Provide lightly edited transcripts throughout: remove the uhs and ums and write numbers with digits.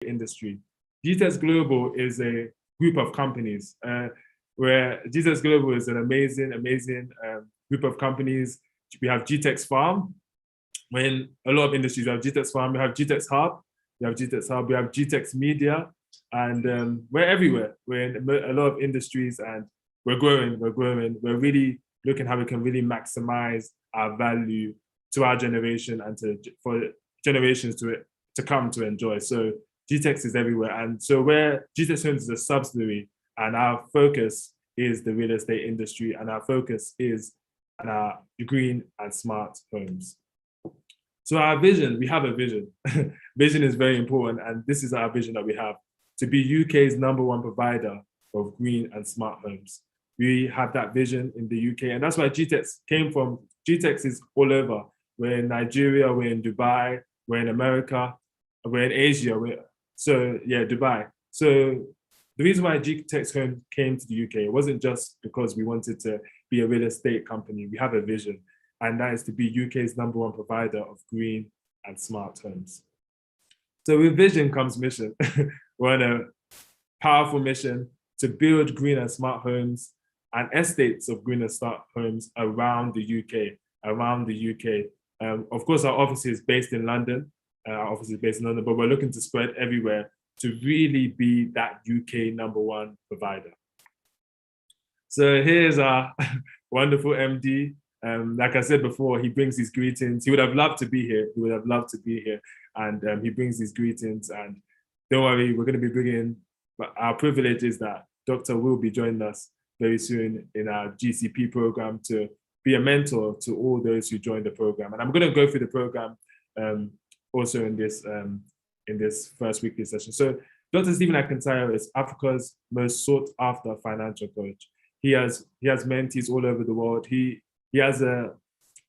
industry. GText Global is a group of companies where GText Global is an amazing group of companies. We have GText Farm. When a lot of industries, we have GText Farm, we have GText Hub, we have GText Media, and we're everywhere. We're in a lot of industries, and we're growing. We're really looking how we can really maximize our value to our generation and for generations to come to enjoy. So GText is everywhere. And so where GText Homes is a subsidiary, and our focus is the real estate industry, and our focus is on our green and smart homes. So our vision, we have a vision. Vision is very important, and this is our vision that we have, to be UK's #1 provider of green and smart homes. We have that vision in the UK, and that's why GText came from. GText is all over. We're in Nigeria, we're in Dubai, we're in America, we're in Asia. Dubai. So the reason why GText Home came to the UK, it wasn't just because we wanted to be a real estate company. We have a vision, and that is to be UK's #1 provider of green and smart homes. So with vision comes mission. We're on a powerful mission to build green and smart homes and estates of green and smart homes around the UK. Of course, our office is based in London. But we're looking to spread everywhere to really be that UK #1 provider. So here's our wonderful MD. Like I said before, he brings his greetings. He would have loved to be here. And he brings his greetings. And don't worry, we're going to be bringing, but our privilege is that Dr. will be joining us very soon in our GCP program to be a mentor to all those who join the program. And I'm going to go through the program also in this first weekly session. So Dr. Stephen Akattaya is Africa's most sought after financial coach. He has mentees all over the world. He has a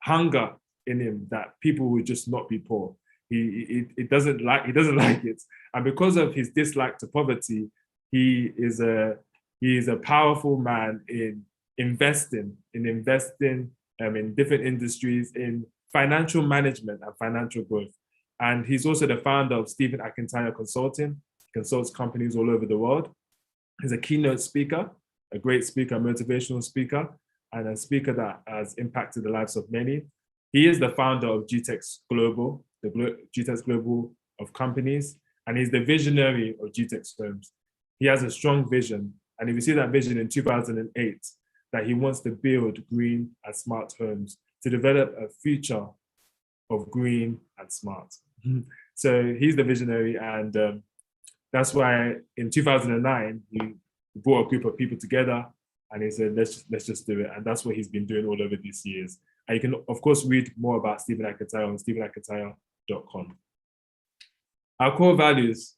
hunger in him that people will just not be poor. He doesn't like it. And because of his dislike to poverty, he is a powerful man in investing in different industries, in financial management and financial growth. And he's also the founder of Stephen Akattaya Consulting. He consults companies all over the world. He's a keynote speaker, a great speaker, a motivational speaker, and a speaker that has impacted the lives of many. He is the founder of GText Global, GText Global of companies, and he's the visionary of GText Homes. He has a strong vision, and if you see that vision in 2008, that he wants to build green and smart homes to develop a future of green and smart. So he's the visionary, and that's why in 2009, he brought a group of people together and he said, let's just do it. And that's what he's been doing all over these years. And you can, of course, read more about Stephen Akattaya on stephenakattaya.com. Our core values,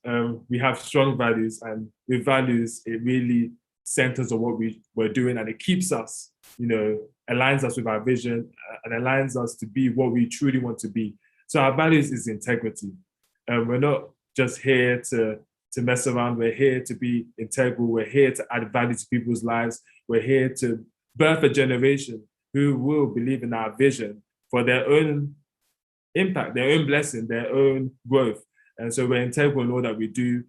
we have strong values, and with values, it really centers on what we're doing, and it keeps us, aligns us with our vision and aligns us to be what we truly want to be. So our values is integrity. We're not just here to mess around. We're here to be integral. We're here to add value to people's lives. We're here to birth a generation who will believe in our vision for their own impact, their own blessing, their own growth. And so we're integral in all that we do.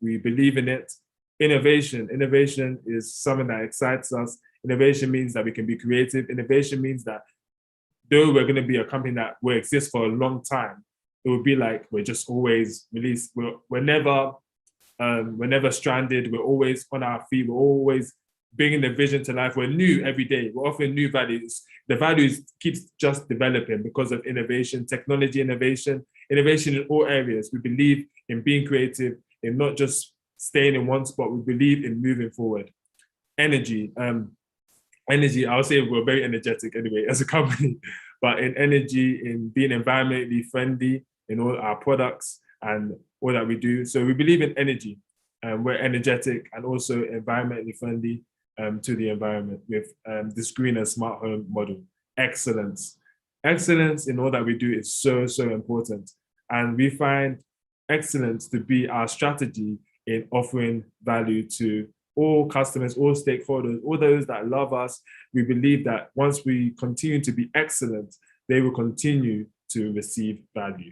We believe in it. Innovation is something that excites us. Innovation means that we can be creative. Innovation means that though we're going to be a company that will exist for a long time, it would be like we're just always released. We're never stranded. We're always on our feet. We're always bringing the vision to life. We're new every day. We're offering new values. The values keeps just developing because of innovation, technology innovation in all areas. We believe in being creative, in not just staying in one spot. We believe in moving forward. Energy, I'll say we're very energetic anyway as a company, but in energy, in being environmentally friendly in all our products and all that we do. So we believe in energy. We're energetic and also environmentally friendly to the environment with this green and smart home model. Excellence in all that we do is so important. And we find excellence to be our strategy in offering value to all customers, all stakeholders, all those that love us. We believe that once we continue to be excellent, they will continue to receive value.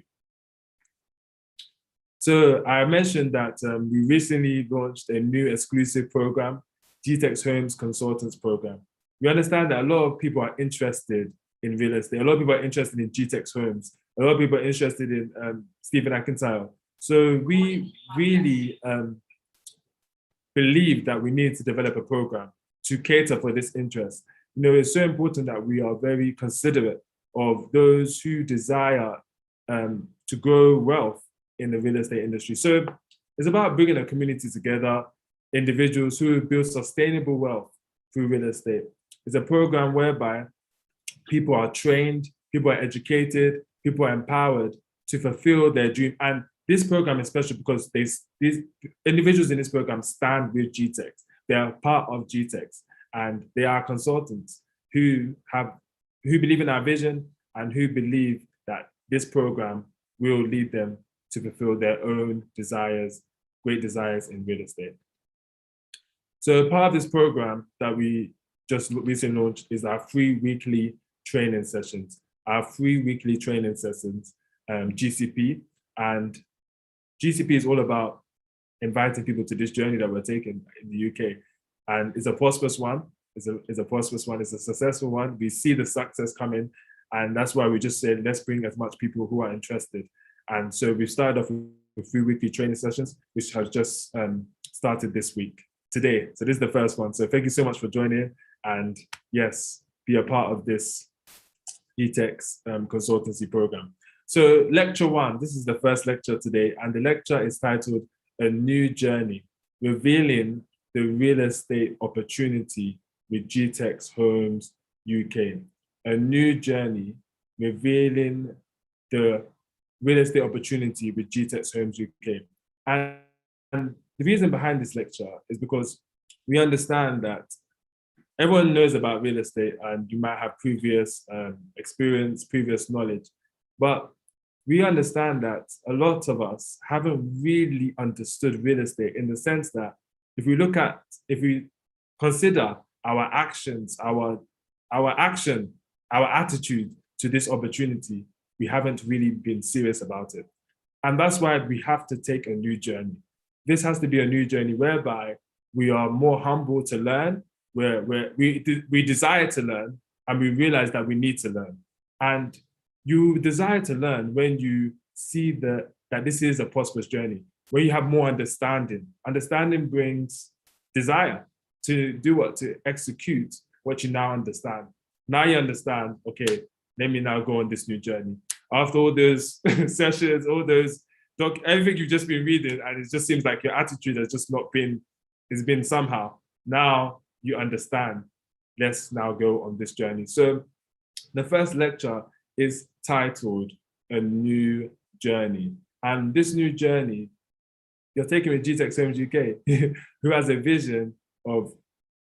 So I mentioned that we recently launched a new exclusive program, GText Homes Consultants Program. We understand that a lot of people are interested in real estate. A lot of people are interested in GText Homes. A lot of people are interested in Stephen Akattaya. So we really believe that we need to develop a program to cater for this interest. You know, it's so important that we are very considerate of those who desire to grow wealth in the real estate industry. So it's about bringing a community together, individuals who build sustainable wealth through real estate. It's a program whereby people are trained, people are educated, people are empowered to fulfill their dream. And this program is special because these individuals in this program stand with GText. They are part of GText, and they are consultants who believe in our vision and who believe that this program will lead them to fulfill their own desires, great desires in real estate. So part of this program that we just recently launched is our free weekly training sessions. Our free weekly training sessions, GCP, and GCP is all about inviting people to this journey that we're taking in the UK. And it's a prosperous one. It's a prosperous one. It's a successful one. We see the success coming. And that's why we just said, let's bring as much people who are interested. And so we've started off with 3 weekly training sessions, which has just started this week, today. So this is the first one. So thank you so much for joining. And yes, be a part of this GText consultancy program. So lecture 1, this is the first lecture today. And the lecture is titled A New Journey, Revealing the Real Estate Opportunity with GText Homes UK. A new journey, revealing the real estate opportunity with GText Homes UK. And the reason behind this lecture is because we understand that everyone knows about real estate and you might have previous experience, previous knowledge, but we understand that a lot of us haven't really understood real estate in the sense that if we consider our actions, our attitude to this opportunity, we haven't really been serious about it. And that's why we have to take a new journey. This has to be a new journey whereby we are more humble to learn, where we desire to learn, and we realize that we need to learn. And you desire to learn when you see that this is a prosperous journey, when you have more understanding. Understanding brings desire to do what? To execute what you now understand. Now you understand, okay, let me now go on this new journey. After all those sessions, all those everything you've just been reading, and it just seems like your attitude has just not been, it's been somehow. Now you understand. Let's now go on this journey. So the first lecture is titled A New Journey. And this new journey, you're taking with GText Homes UK, who has a vision of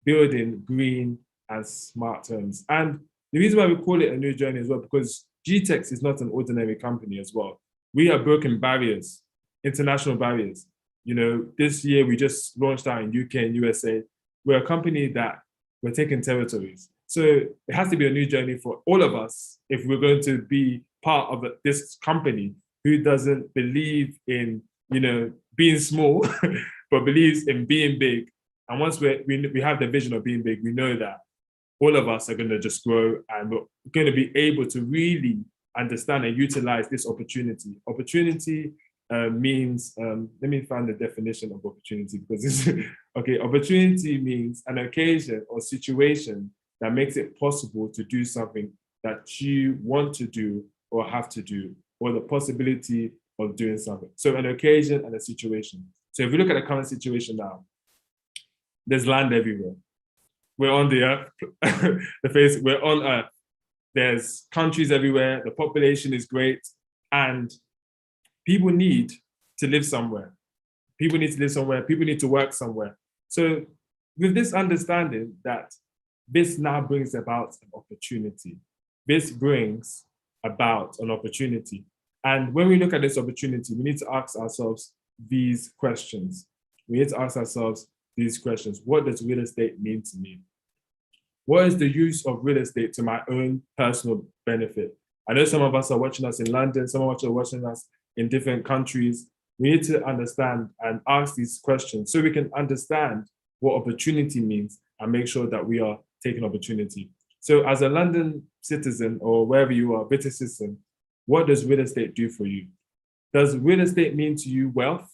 building green and smart homes. And the reason why we call it a new journey as well, because GText is not an ordinary company as well. We have broken barriers, international barriers. You know, this year we just launched out in UK and USA. We're a company that we're taking territories. So it has to be a new journey for all of us if we're going to be part of this company who doesn't believe in, you know, being small, but believes in being big. And once we have the vision of being big, we know that all of us are going to just grow and we're going to be able to really understand and utilize this opportunity. Opportunity means, let me find the definition of opportunity because okay, opportunity means an occasion or situation that makes it possible to do something that you want to do or have to do, or the possibility of doing something. So an occasion and a situation. So if you look at the current situation now, there's land everywhere. We're on the earth, we're on earth. There's countries everywhere, the population is great, and people need to live somewhere. People need to live somewhere, people need to work somewhere. So with this understanding that this now brings about an opportunity. This brings about an opportunity. And when we look at this opportunity, we need to ask ourselves these questions. We need to ask ourselves these questions. What does real estate mean to me? What is the use of real estate to my own personal benefit? I know some of us are watching us in London, some of us are watching us in different countries. We need to understand and ask these questions so we can understand what opportunity means and make sure that we are taking opportunity. So as a London citizen or wherever you are, British citizen, what does real estate do for you? Does real estate mean to you wealth?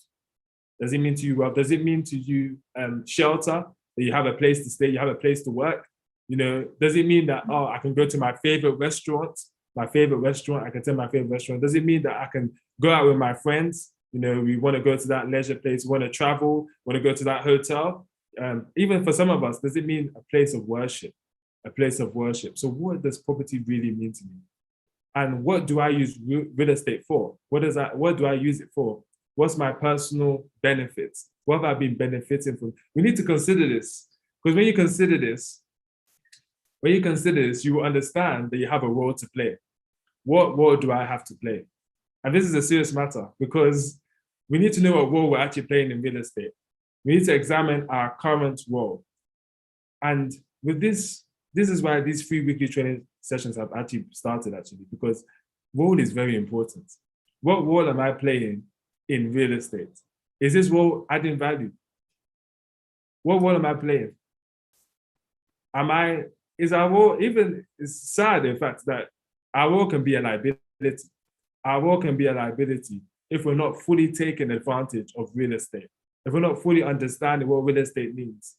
Does it mean to you wealth? Does it mean to you shelter? That you have a place to stay, you have a place to work? Does it mean that, I can go to my favorite restaurant? I can tell my favorite restaurant. Does it mean that I can go out with my friends? We want to go to that leisure place, want to travel, want to go to that hotel. Even for some of us, does it mean a place of worship? A place of worship. So what does property really mean to me? And what do I use real estate for? What do I use it for? What's my personal benefits? What have I been benefiting from? We need to consider this, because when you consider this, you will understand that you have a role to play. What role do I have to play? And this is a serious matter, because we need to know what role we're actually playing in real estate. We need to examine our current role. And with this is why these free weekly training sessions have actually started, because role is very important. What role am I playing in real estate? Is this role adding value? What role am I playing? Is our role, even, it's sad, in fact, that our role can be a liability. Our role can be a liability if we're not fully taking advantage of real estate, if we're not fully understanding what real estate means.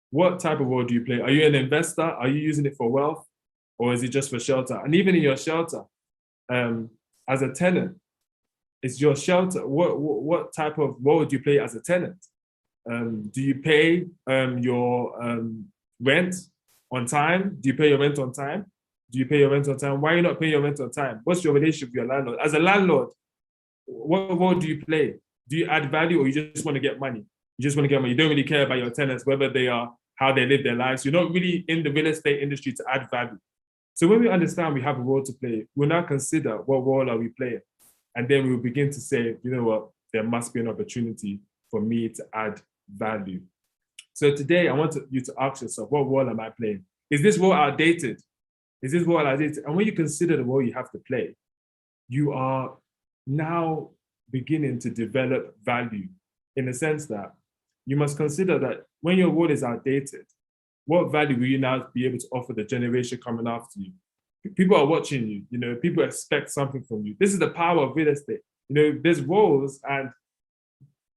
What type of role do you play? Are you an investor? Are you using it for wealth? Or is it just for shelter? And even in your shelter, as a tenant, is your shelter, what type of role do you play as a tenant? Do you pay your rent on time? Do you pay your rent on time? Why are you not paying your rent on time? What's your relationship with your landlord? As a landlord, what role do you play? Do you add value, or you just want to get money? You don't really care about your tenants, whether they are, how they live their lives. You're not really in the real estate industry to add value. So when we understand we have a role to play, we'll now consider what role are we playing? And then we'll begin to say, you know what, there must be an opportunity for me to add value. So today I want you to ask yourself, what role am I playing? Is this role outdated? And when you consider the role you have to play, you are now beginning to develop value, in the sense that you must consider that when your role is outdated, what value will you now be able to offer the generation coming after you? People are watching you, people expect something from you. This is the power of real estate. There's roles, and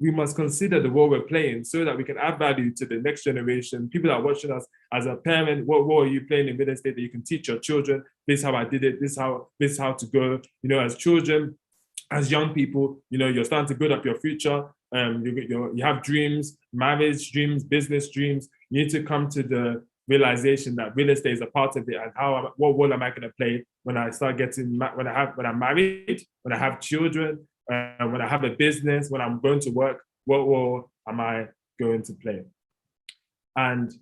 we must consider the role we're playing so that we can add value to the next generation. People that are watching us. As a parent, what role are you playing in real estate that you can teach your children? This is how I did it. This is how to go. As children, as young people, you're starting to build up your future. You have dreams, marriage dreams, business dreams. You need to come to the realization that real estate is a part of it, and what role am I going to play when I start when I'm married, when I have children, when I have a business, when I'm going to work, what role am I going to play? And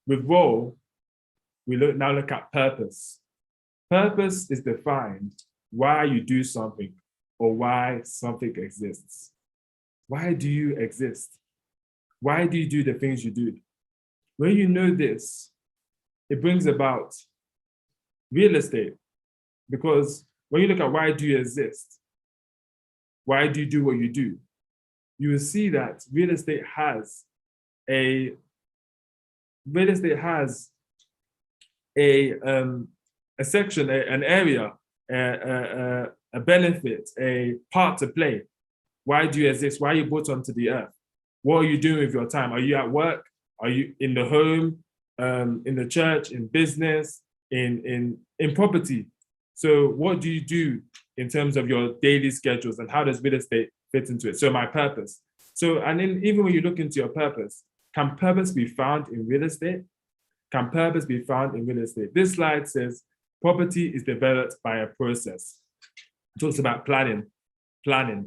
with role, we now look at purpose. Purpose is defined why you do something or why something exists. Why do you exist? Why do you do the things you do? When you know this, it brings about real estate, because when you look at why do you exist, why do you do what you do, you will see that real estate has a section, an area, a benefit, a part to play. Why do you exist? Why are you brought onto the earth? What are you doing with your time? Are you at work? Are you in the home, in the church, in business, in property? So what do you do in terms of your daily schedules, and how does real estate fit into it? So my purpose. So, and then even when you look into your purpose, can purpose be found in real estate? Can purpose be found in real estate? This slide says property is developed by a process. It talks about planning.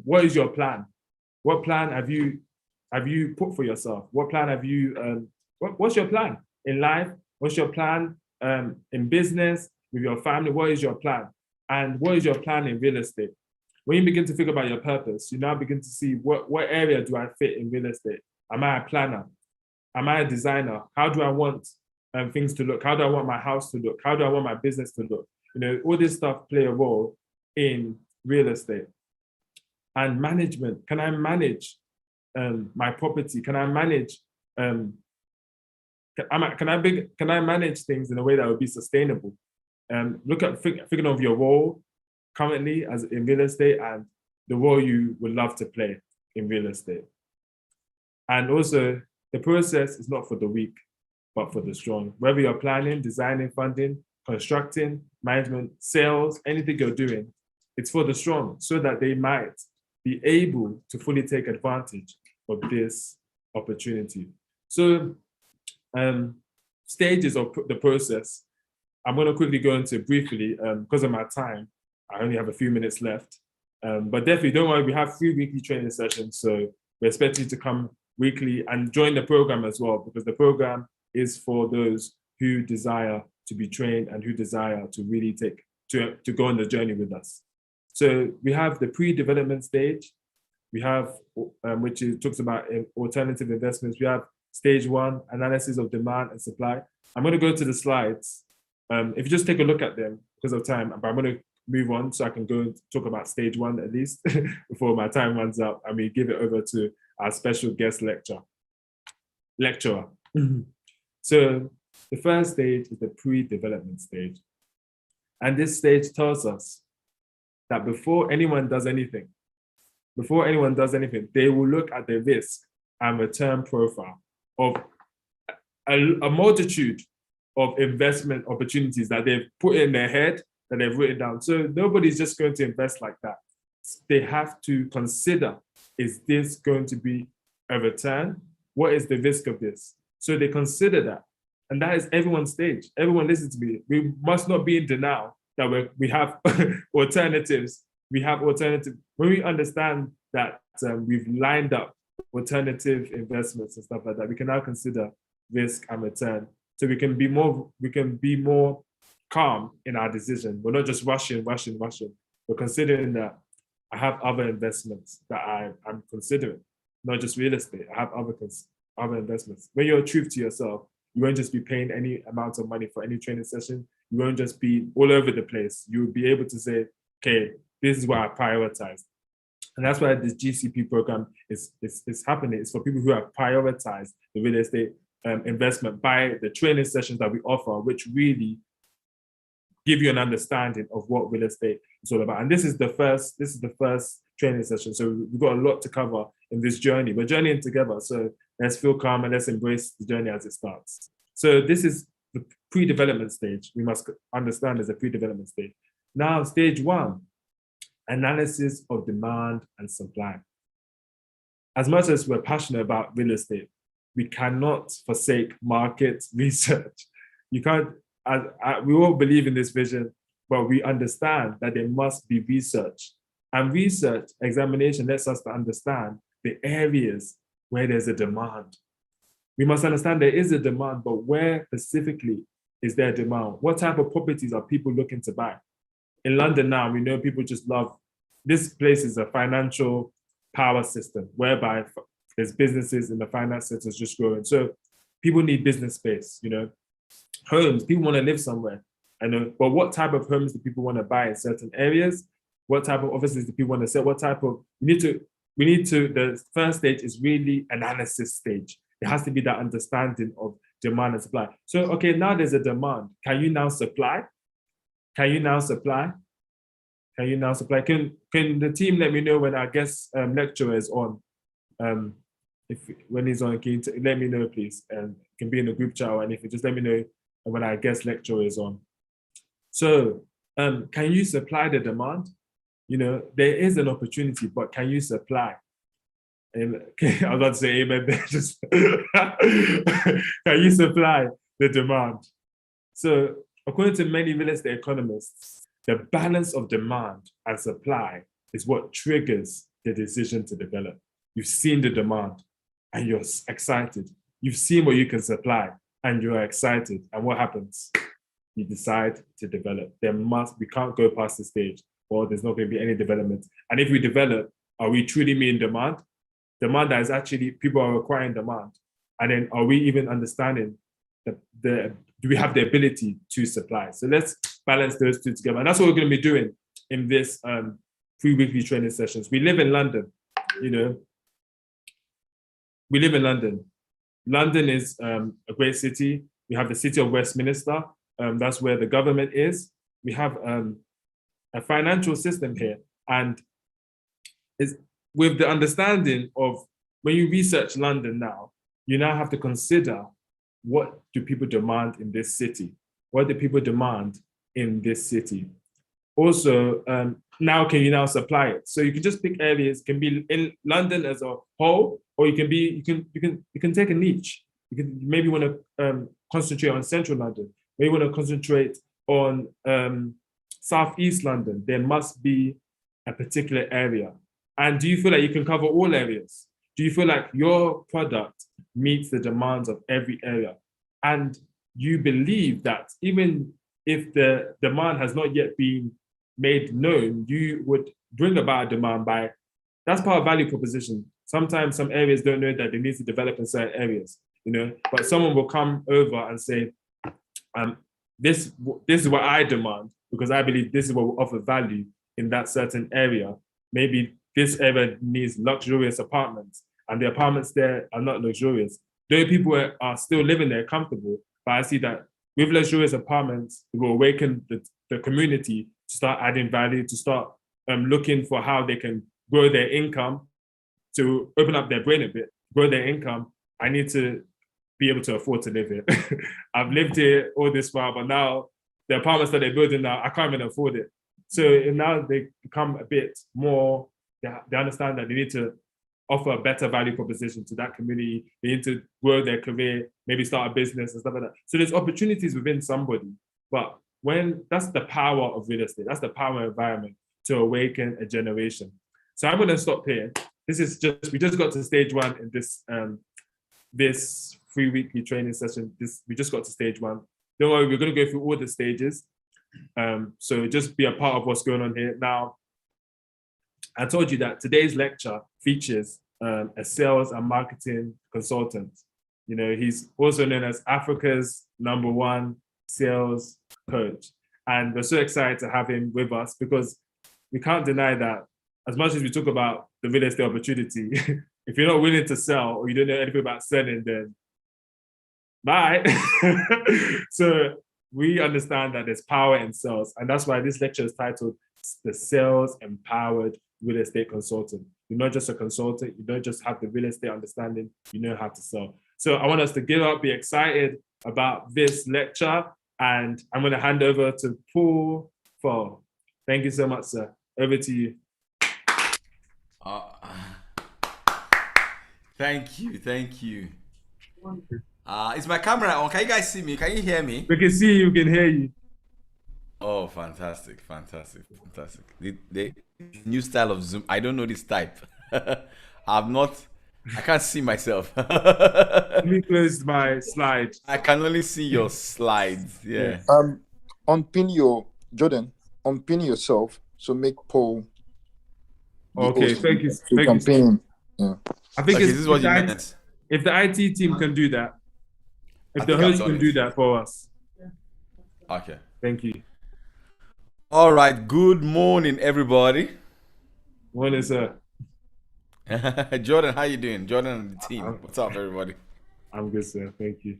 What is your plan? What plan have you put for yourself? What plan have you, what's your plan in life? What's your plan in business, with your family? What is your plan? And what is your plan in real estate? When you begin to think about your purpose, you now begin to see what area do I fit in real estate? Am I a planner? Am I a designer? How do I want things to look? How do I want my house to look? How do I want my business to look? All this stuff play a role in real estate. And management, can I manage my property? Can I manage, can I manage things in a way that would be sustainable? Look at figuring of your role currently as in real estate and the role you would love to play in real estate. And also, the process is not for the weak, but for the strong. Whether you're planning, designing, funding, constructing, management, sales, anything you're doing, it's for the strong so that they might be able to fully take advantage of this opportunity. So stages of the process, I'm going to quickly go into briefly because of my time. I only have a few minutes left. But definitely don't worry, we have 3 weekly training sessions. So we expect you to come weekly and join the program as well, because the program is for those who desire to be trained and who desire to really to go on the journey with us. So we have the pre-development stage. We have, which talks about alternative investments. We have stage 1, analysis of demand and supply. I'm going to go to the slides. If you just take a look at them because of time, but I'm going to move on so I can go and talk about stage 1 at least before my time runs out, and we give it over to our special guest lecturer. So the first stage is the pre-development stage. And this stage tells us that before anyone does anything, they will look at the risk and return profile of a multitude of investment opportunities that they've put in their head, that they've written down. So nobody's just going to invest like that. They have to consider, is this going to be a return? What is the risk of this? So they consider that. And that is everyone's stage. Everyone listens to me. We must not be in denial that we have alternatives. We have alternative. When we understand that we've lined up alternative investments and stuff like that, we can now consider risk and return. So we can be more calm in our decision. We're not just rushing. We're considering that I have other investments that I'm considering, not just real estate. I have other investments. When you're true to yourself, you won't just be paying any amount of money for any training session. You won't just be all over the place. You will be able to say, okay, this is what I prioritize. And that's why this GCP program is happening. It's for people who have prioritized the real estate investment by the training sessions that we offer, which really give you an understanding of what real estate is all about. And this is the first training session. So we've got a lot to cover in this journey. We're journeying together. So let's feel calm and let's embrace the journey as it starts. So this is the pre-development stage. We must understand there's a pre-development stage. Now, stage 1, analysis of demand and supply. As much as we're passionate about real estate, we cannot forsake market research. You can't, we all believe in this vision, but we understand that there must be research. And research examination lets us to understand the areas where there's a demand. We must understand there is a demand, but where specifically is there demand? What type of properties are people looking to buy? In London now, we know people just love, this place is a financial power system whereby there's businesses in the finance sector just growing. So people need business space, homes, people want to live somewhere. I know, but what type of homes do people want to buy in certain areas? What type of offices do people want to sell? What type of, the first stage is really analysis stage. It has to be that understanding of demand and supply. So, okay, now there's a demand. Can you now supply? Can the team let me know when our guest lecturer is on? When he's on, can you let me know, please? And it can be in the group chat or anything. Just let me know when our guest lecturer is on. So, can you supply the demand? There is an opportunity, but can you supply? And I was about to say amen there. Just can you supply the demand? So, according to many real estate economists, the balance of demand and supply is what triggers the decision to develop. You've seen the demand and you're excited. You've seen what you can supply and you're excited. And what happens? You decide to develop. We can't go past the stage, or there's not going to be any development. And if we develop, are we truly meeting demand? Demand that is actually, people are requiring demand. And then are we even understanding do we have the ability to supply? So let's balance those two together. And that's what we're going to be doing in this free weekly training sessions. We live in London, you know. We live in London. London is a great city. We have the city of Westminster. That's where the government is. We have a financial system here. And is with the understanding of when you research London now, you now have to consider, what do people demand in this city? What do people demand in this city? Also, now can you now supply it? So you can just pick areas, can be in London as a whole, or you can take a niche. You can maybe want to concentrate on central London. Maybe want to concentrate on southeast London. There must be a particular area. And do you feel like you can cover all areas? Do you feel like your product meets the demands of every area? And you believe that even if the demand has not yet been made known, you would bring about a demand by, that's part of value proposition. Sometimes some areas don't know that they need to develop in certain areas, you know, but someone will come over and say, this is what I demand, because I believe this is what will offer value in that certain area. Maybe this area needs luxurious apartments, and the apartments there are not luxurious. Though people are still living there comfortable, but I see that with luxurious apartments, it will awaken the community to start adding value, to start looking for how they can grow their income, to open up their brain a bit, grow their income. I need to be able to afford to live here. I've lived here all this while, but now the apartments that they're building now, I can't even afford it. So now they become a bit more, they understand that they need to offer a better value proposition to that community. They need to grow their career, maybe start a business and stuff like that. So there's opportunities within somebody, but when that's the power of real estate, that's the power of environment to awaken a generation. So I'm going to stop here. This is just, we just got to stage one in this this free weekly training session. We just got to stage one. Don't worry, we're going to go through all the stages. So just be a part of what's going on here. Now, I told you that today's lecture features a sales and marketing consultant. You know, he's also known as Africa's #1 sales coach. And we're so excited to have him with us, because we can't deny that as much as we talk about the real estate opportunity, if you're not willing to sell or you don't know anything about selling, then bye. So we understand that there's power in sales. And that's why this lecture is titled The Sales Empowered Real Estate Consultant. You're not just a consultant, you don't just have the real estate understanding, you know how to sell. So I want us to get up, be excited about this lecture, and I'm going to hand over to Paul Foh. Thank you so much, sir. Over to you. Thank you. Is my camera on? Can you guys see me? Can you hear me? We can see you, we can hear you. Oh, fantastic. The new style of Zoom. I don't know this type. I can't see myself. Let me close my slide. I can only see your slides. Yeah. Unpin yourself. So make Paul. Okay, thank you. Thank you. Yeah. I think this is what you meant. If the IT team can do that, if the host can do that for us. Okay. Thank you. All right. Good morning, everybody. Morning, sir. Jordan, how you doing? Jordan and the team. What's up, everybody? I'm good, sir. Thank you.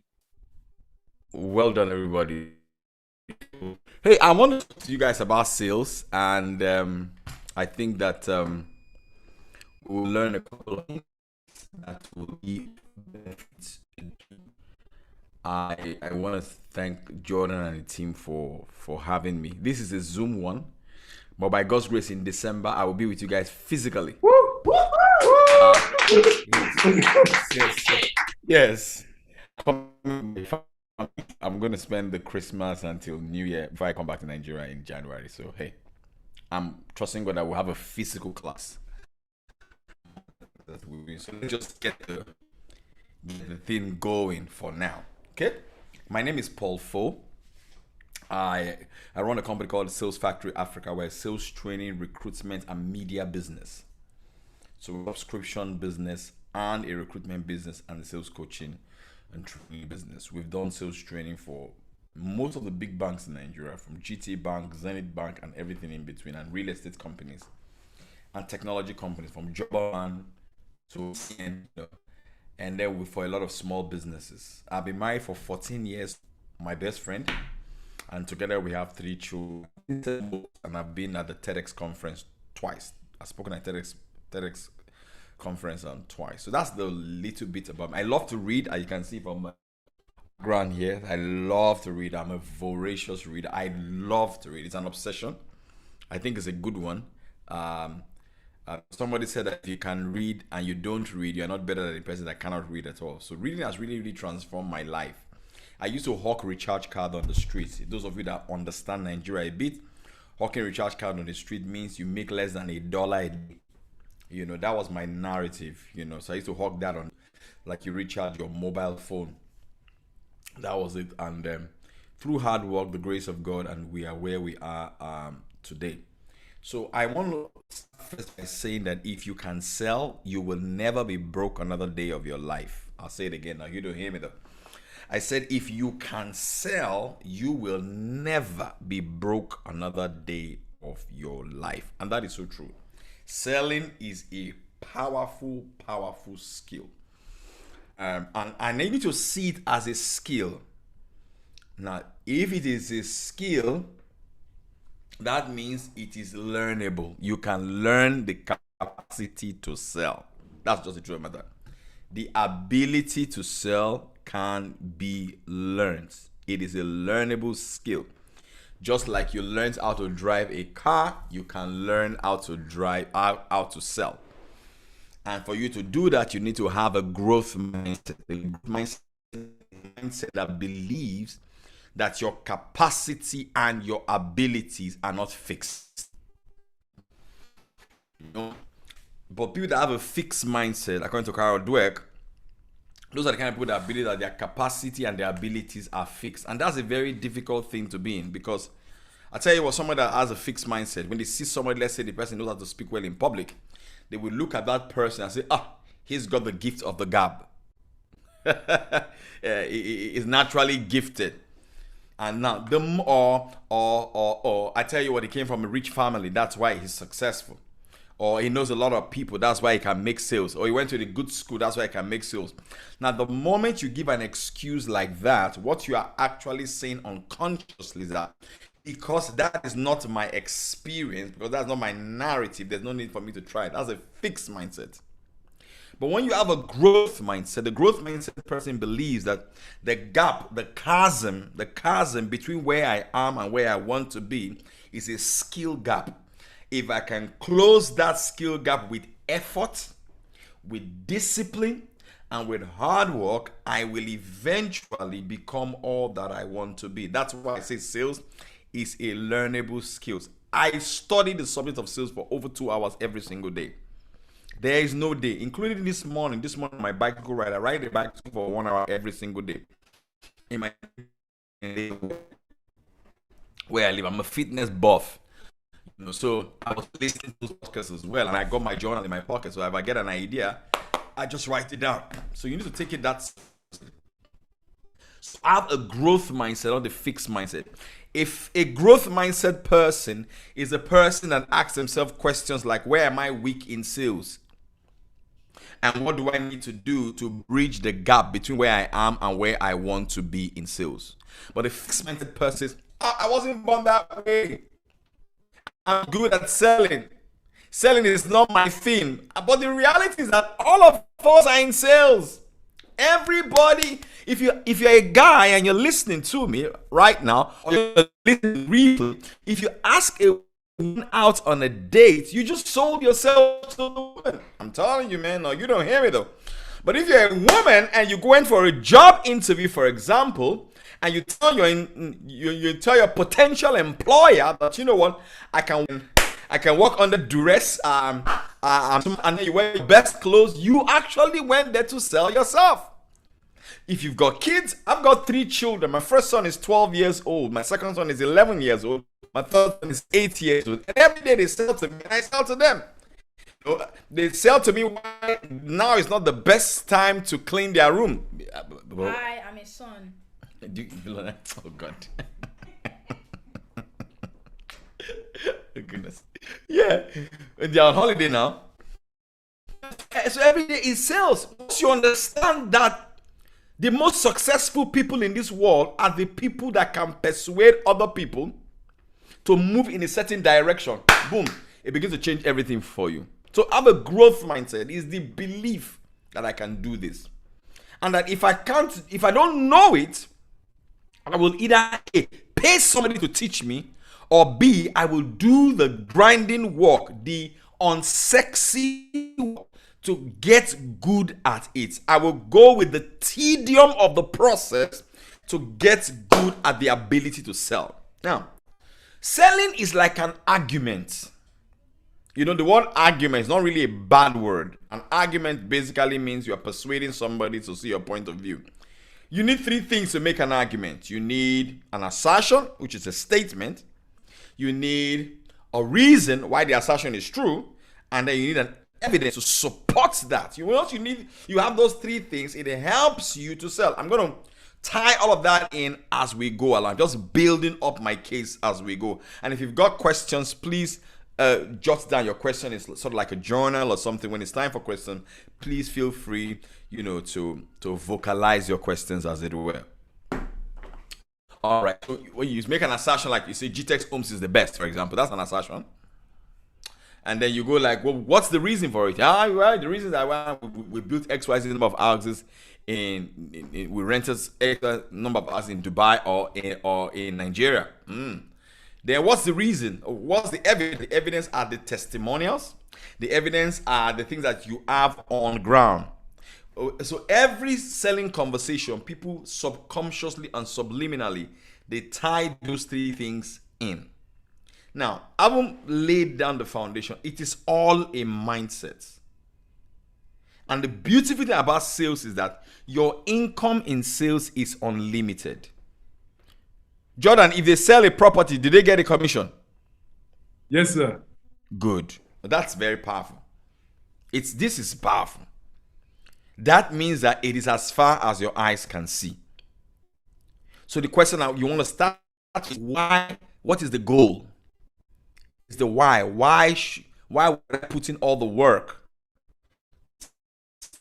Well done, everybody. Hey, I want to talk to you guys about sales, and I think that we'll learn a couple of things that will be benefits. I want to thank Jordan and the team for having me. This is a Zoom one, but by God's grace, in December I will be with you guys physically. Yes. I'm going to spend the Christmas until New Year before I come back to Nigeria in January. So hey, I'm trusting God that we'll have a physical class. So let's just get the thing going for now. Okay, my name is Paul Foh. I run a company called Sales Factory Africa. We're a sales training, recruitment, and media business. So we're a subscription business and a recruitment business and a sales coaching and training business. We've done sales training for most of the big banks in Nigeria, from GT Bank, Zenith Bank, and everything in between, and real estate companies. and technology companies, from Joban to CNN, and then for a lot of small businesses. I've been married for 14 years, my best friend, and together we have 3 children. And I've been at the TEDx conference twice. I've spoken at TEDx conference twice. So that's the little bit about me. I love to read, as you can see from my background here. I love to read. I'm a voracious reader. I love to read. It's an obsession. I think it's a good one. Somebody said that if you can read and you don't read, you're not better than the person that cannot read at all. So reading has really, really transformed my life. I used to hawk recharge card on the streets. Those of you that understand Nigeria a bit, hawking recharge card on the street means you make less than $1 a day. That was my narrative. So I used to hawk that on, like you recharge your mobile phone. That was it. And through hard work, the grace of God, and we are where we are today. So I want to start first by saying that if you can sell, you will never be broke another day of your life. I'll say it again. Now you don't hear me though. I said, if you can sell, you will never be broke another day of your life. And that is so true. Selling is a powerful, powerful skill. And I need you to see it as a skill. Now, if it is a skill, that means it is learnable. You can learn the capacity to sell. That's just the truth of the matter. The ability to sell can be learned. It is a learnable skill. Just like you learned how to drive a car, you can learn how to how to sell. And for you to do that, you need to have a growth mindset. A mindset that believes that your capacity and your abilities are not fixed. But people that have a fixed mindset, according to Carol Dweck, those are the kind of people that believe that their capacity and their abilities are fixed. And that's a very difficult thing to be in, because I tell you what, someone that has a fixed mindset, when they see somebody, let's say the person knows how to speak well in public, they will look at that person and say, he's got the gift of the gab. He's naturally gifted. And now, I tell you what, he came from a rich family, that's why he's successful. Or he knows a lot of people, that's why he can make sales. Or he went to the good school, that's why he can make sales. Now, the moment you give an excuse like that, what you are actually saying unconsciously is that because that is not my experience, because that's not my narrative, there's no need for me to try it. That's a fixed mindset. But when you have a growth mindset, the growth mindset person believes that the gap, the chasm between where I am and where I want to be is a skill gap. If I can close that skill gap with effort, with discipline, and with hard work, I will eventually become all that I want to be. That's why I say sales is a learnable skill. I study the subject of sales for over 2 hours every single day. There is no day, including this morning, my bicycle ride, I ride a bicycle for 1 hour every single day. In my where I live, I'm a fitness buff. So I was listening to those podcasts as well, and I got my journal in my pocket. So if I get an idea, I just write it down. So you need to take it that seriously. So have a growth mindset, not the fixed mindset. If a growth mindset person is a person that asks himself questions like, where am I weak in sales? And what do I need to do to bridge the gap between where I am and where I want to be in sales? But a fixed minded person says, I wasn't born that way. I'm good at selling. Selling is not my thing. But the reality is that all of us are in sales. Everybody, if you're a guy and you're listening to me right now, or you're listening briefly, if you ask a woman out on a date, you just sold yourself to the woman. I'm telling you, man. No, you don't hear me though. But if you're a woman and you're going for a job interview, for example, and you tell your potential employer that, you know what, I can work under duress, and then you wear your best clothes, you actually went there to sell yourself. If you've got kids, I've got 3 children. My first son is 12 years old. My second son is 11 years old. My third son is 8 years old. And every day they sell to me and I sell to them. They sell to me why now is not the best time to clean their room. Hi, I'm a son. Oh God. Goodness. Yeah. They're on holiday now. So every day is sales. Once you understand that the most successful people in this world are the people that can persuade other people to move in a certain direction, boom, it begins to change everything for you. So have a growth mindset. Is the belief that I can do this. And that if I don't know it, I will either A, pay somebody to teach me, or B, I will do the grinding work, the unsexy work to get good at it. I will go with the tedium of the process to get good at the ability to sell. Now, selling is like an argument. You know, the word argument is not really a bad word. An argument basically means you are persuading somebody to see your point of view. You need three things to make an argument. You need an assertion, which is a statement. You need a reason why the assertion is true. And then you need an evidence to support that. You have those three things. It helps you to sell. I'm going to tie all of that in as we go along. Just building up my case as we go. And if you've got questions, please jot down your question. It's sort of like a journal or something. When it's time for question, please feel free, to vocalize your questions as it were. All right. So when you make an assertion, like you say, GText Homes is the best, for example, that's an assertion. And then you go like, well, what's the reason for it? Well, the reason that we built XYZ number of houses we rented X number of houses in Dubai or in Nigeria. Then what's the reason? What's the evidence? The evidence are the testimonials. The evidence are the things that you have on ground. So every selling conversation, people subconsciously and subliminally, they tie those three things in. Now, I haven't laid down the foundation. It is all a mindset. And the beautiful thing about sales is that your income in sales is unlimited. Jordan, if they sell a property, do they get a commission? Yes, sir. Good. That's very powerful. This is powerful. That means that it is as far as your eyes can see. So the question now you want to start is why? What is the goal? It's the why. Why would I put in all the work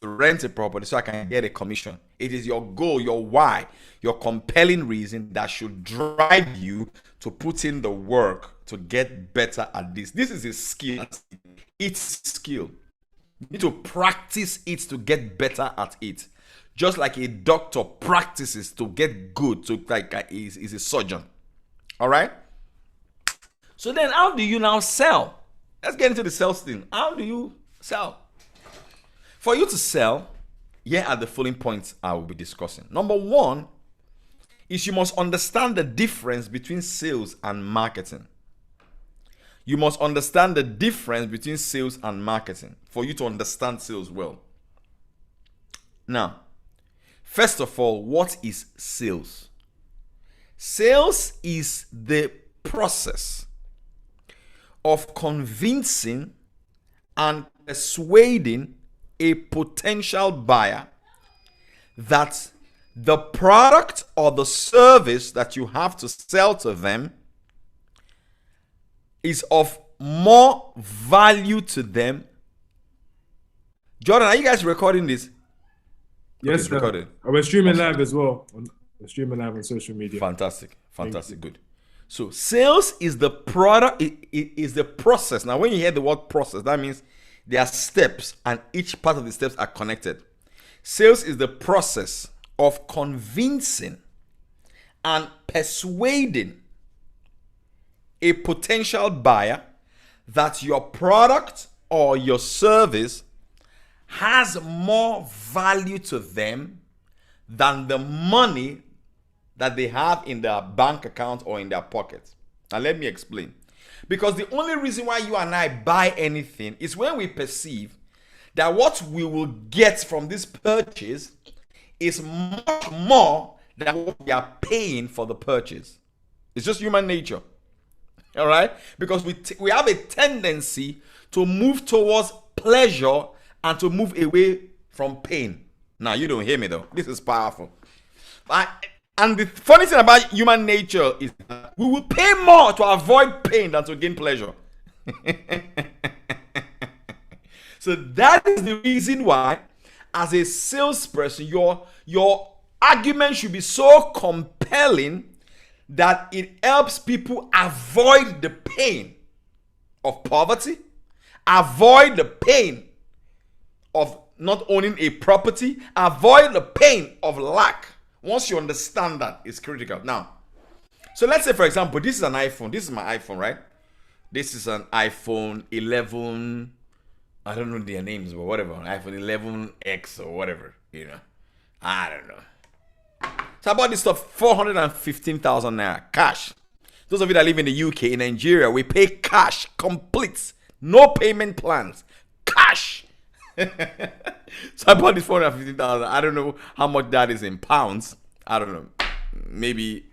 to rent a property so I can get a commission? It is your goal, your why, your compelling reason that should drive you to put in the work to get better at this. This is a skill. It's a skill. You need to practice it to get better at it. Just like a doctor practices to get good, is a surgeon. All right? So then how do you now sell? Let's get into the sales thing. How do you sell? For you to sell, here are the following points I will be discussing. Number one is you must understand the difference between sales and marketing. You must understand the difference between sales and marketing for you to understand sales well. Now, first of all, what is sales? Sales is the process of convincing and persuading a potential buyer that the product or the service that you have to sell to them is of more value to them. Jordan, are you guys recording this? Yes, it's recorded. We're streaming live as well. We're streaming live on social media. Fantastic, good. So sales is the product. It is the process. Now, when you hear the word process, that means there are steps, and each part of the steps are connected. Sales is the process of convincing and persuading a potential buyer that your product or your service has more value to them than the money that they have in their bank account or in their pocket. Now let me explain. Because the only reason why you and I buy anything is when we perceive that what we will get from this purchase is much more than what we are paying for the purchase. It's just human nature. All right? Because we have a tendency to move towards pleasure and to move away from pain. Now, you don't hear me though. This is powerful. And the funny thing about human nature is that we will pay more to avoid pain than to gain pleasure. So that is the reason why, as a salesperson, your argument should be so compelling that it helps people avoid the pain of poverty, avoid the pain of not owning a property, avoid the pain of lack. Once you understand that, it's critical. Now, so let's say, for example, this is an iPhone. This is my iPhone, right? This is an iPhone 11. I don't know their names, but whatever. iPhone 11X or whatever, I don't know. So I bought this stuff 415,000 naira cash. Those of you that live in the UK, in Nigeria, we pay cash, complete, no payment plans, cash. So I bought this 415,000. I don't know how much that is in pounds. I don't know, maybe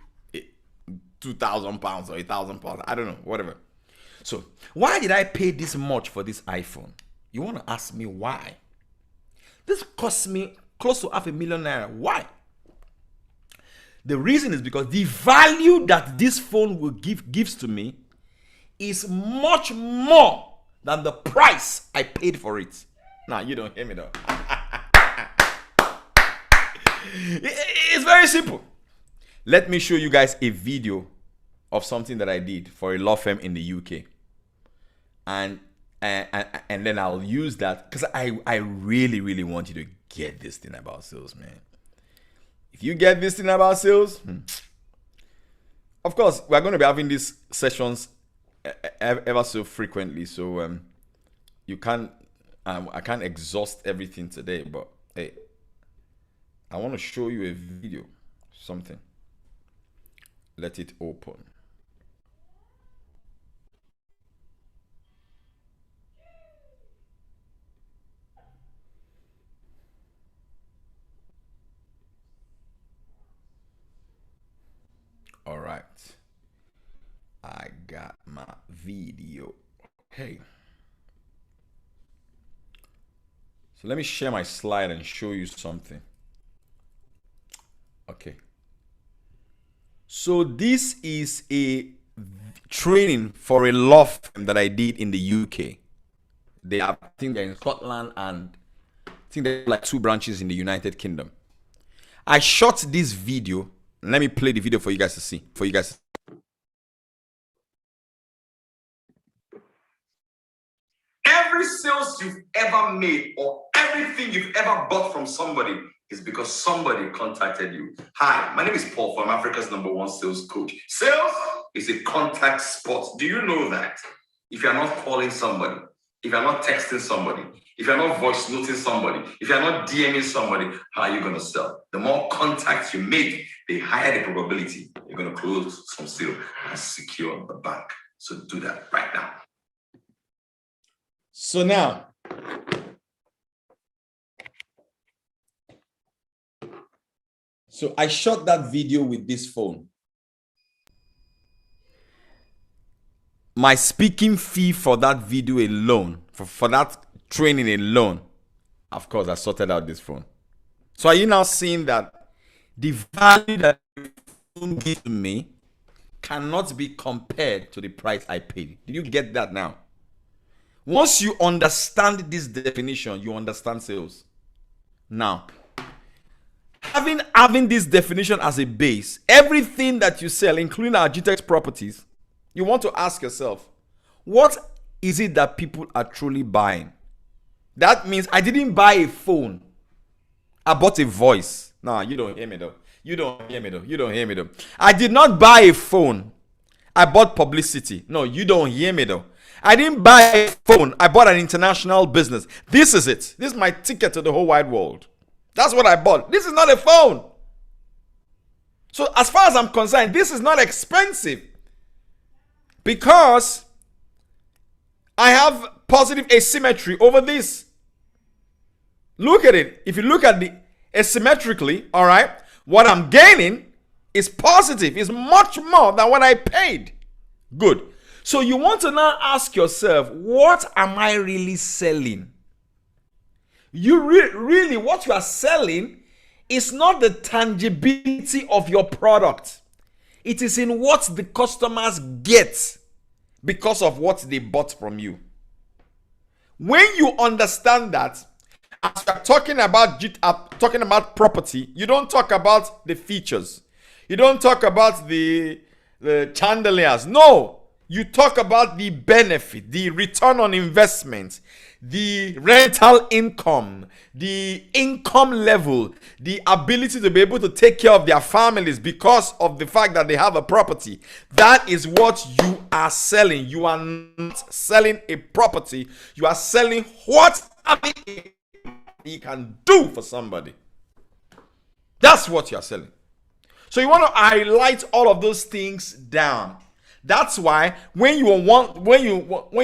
2,000 pounds or 1,000 pounds. I don't know, whatever. So why did I pay this much for this iPhone? You want to ask me why? This cost me close to 500,000 naira. Why? The reason is because the value that this phone will gives to me is much more than the price I paid for it. Now, you don't hear me though. It's very simple. Let me show you guys a video of something that I did for a law firm in the UK. And then I'll use that because I really, really want you to get this thing about sales, man. If you get this thing about sales, of course, we're going to be having these sessions ever so frequently. So you can't, I can't exhaust everything today, but hey, I want to show you a video, something. Let it open. All right, I got my video. Hey, so let me share my slide and show you something. Okay, so this is a training for a law firm that I did in the UK. I think they're in Scotland, and I think they have like 2 branches in the United Kingdom. I shot this video. Let me play the video for you guys to see. Every sales you've ever made or everything you've ever bought from somebody is because somebody contacted you. Hi, my name is Paul Foh. I'm Africa's #1 sales coach. Sales is a contact sport. Do you know that? If you're not calling somebody, if you're not texting somebody, if you're not voice noting somebody, if you're not DMing somebody, how are you going to sell? The more contacts you make, the higher the probability you're going to close some sale and secure the bank. So do that right now. So now, I shot that video with this phone. My speaking fee for that video alone, for that training alone, of course, I sorted out this phone. So are you now seeing that the value that the phone gives to me cannot be compared to the price I paid? Did you get that now? Once you understand this definition, you understand sales. Now, having this definition as a base, everything that you sell, including our GText properties, you want to ask yourself, what is it that people are truly buying? That means I didn't buy a phone. I bought a voice. No, you don't hear me though. You don't hear me though. I did not buy a phone. I bought publicity. No, you don't hear me though. I didn't buy a phone. I bought an international business. This is it. This is my ticket to the whole wide world. That's what I bought. This is not a phone. So as far as I'm concerned, this is not expensive because I have positive asymmetry over this. Look at it. If you look at the asymmetrically, all right, what I'm gaining is positive. It's much more than what I paid. Good. So you want to now ask yourself, what am I really selling? You really, what you are selling It's not the tangibility of your product. It is in what the customers get because of what they bought from you. When you understand that, as you're talking about property, you don't talk about the features. You don't talk about the chandeliers. No, you talk about the benefit, the return on investment, the rental income, the income level, the ability to be able to take care of their families because of the fact that they have a property. That is what you are selling. You are not selling a property. You are selling what you can do for somebody. That's what you are selling. So you want to highlight all of those things down. That's why when you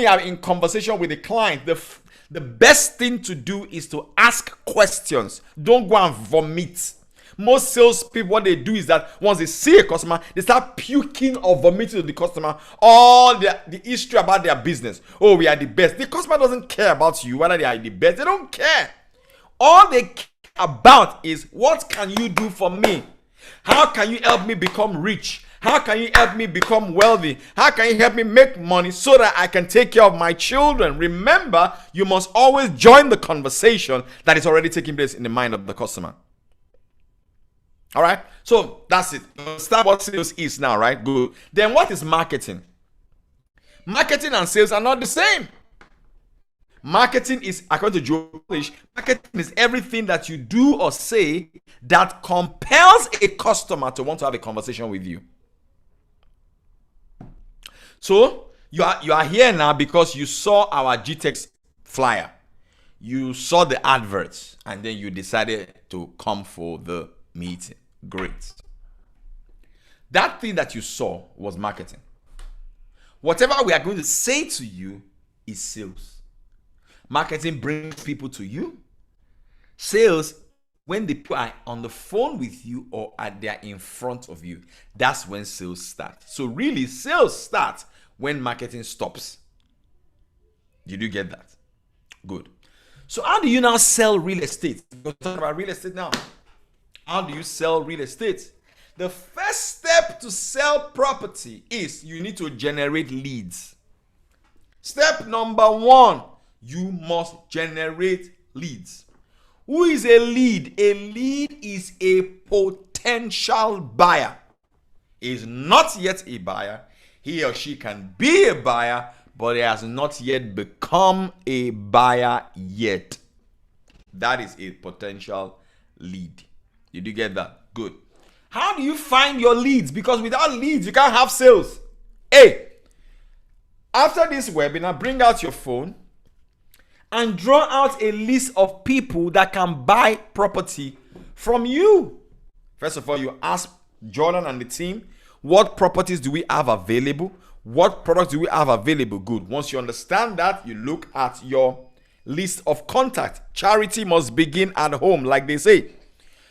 are in conversation with a client, the best thing to do is to ask questions. Don't go and vomit. Most salespeople, what they do is that once they see a customer, they start puking or vomiting to the customer all the history about their business. Oh, we are the best. The customer doesn't care about you, whether they are the best. They don't care. All they care about is, what can you do for me? How can you help me become rich? How can you help me become wealthy? How can you help me make money so that I can take care of my children? Remember, you must always join the conversation that is already taking place in the mind of the customer. All right? So that's it. Start what sales is now, right? Good. Then what is marketing? Marketing and sales are not the same. Marketing is, according to Joe Polish, marketing is everything that you do or say that compels a customer to want to have a conversation with you. So you are here now because you saw our GText flyer. You saw the adverts and then you decided to come for the meeting. Great. That thing that you saw was marketing. Whatever we are going to say to you is sales. Marketing brings people to you. Sales, when the people are on the phone with you or they are in front of you, that's when sales start. So really, sales starts when marketing stops. Did you get that? Good. So how do you now sell real estate? We're talking about real estate now. How do you sell real estate? The first step to sell property is you need to generate leads. Step number 1, you must generate leads. Who is a lead? A lead is a potential buyer. He is not yet a buyer. He or she can be a buyer, but he has not yet become a buyer yet. That is a potential lead. Did you get that? Good. How do you find your leads? Because without leads, you can't have sales. Hey, after this webinar, bring out your phone and draw out a list of people that can buy property from you. First of all, you ask Jordan and the team, what properties do we have available? What products do we have available? Good. Once you understand that, you look at your list of contacts. Charity must begin at home, like they say.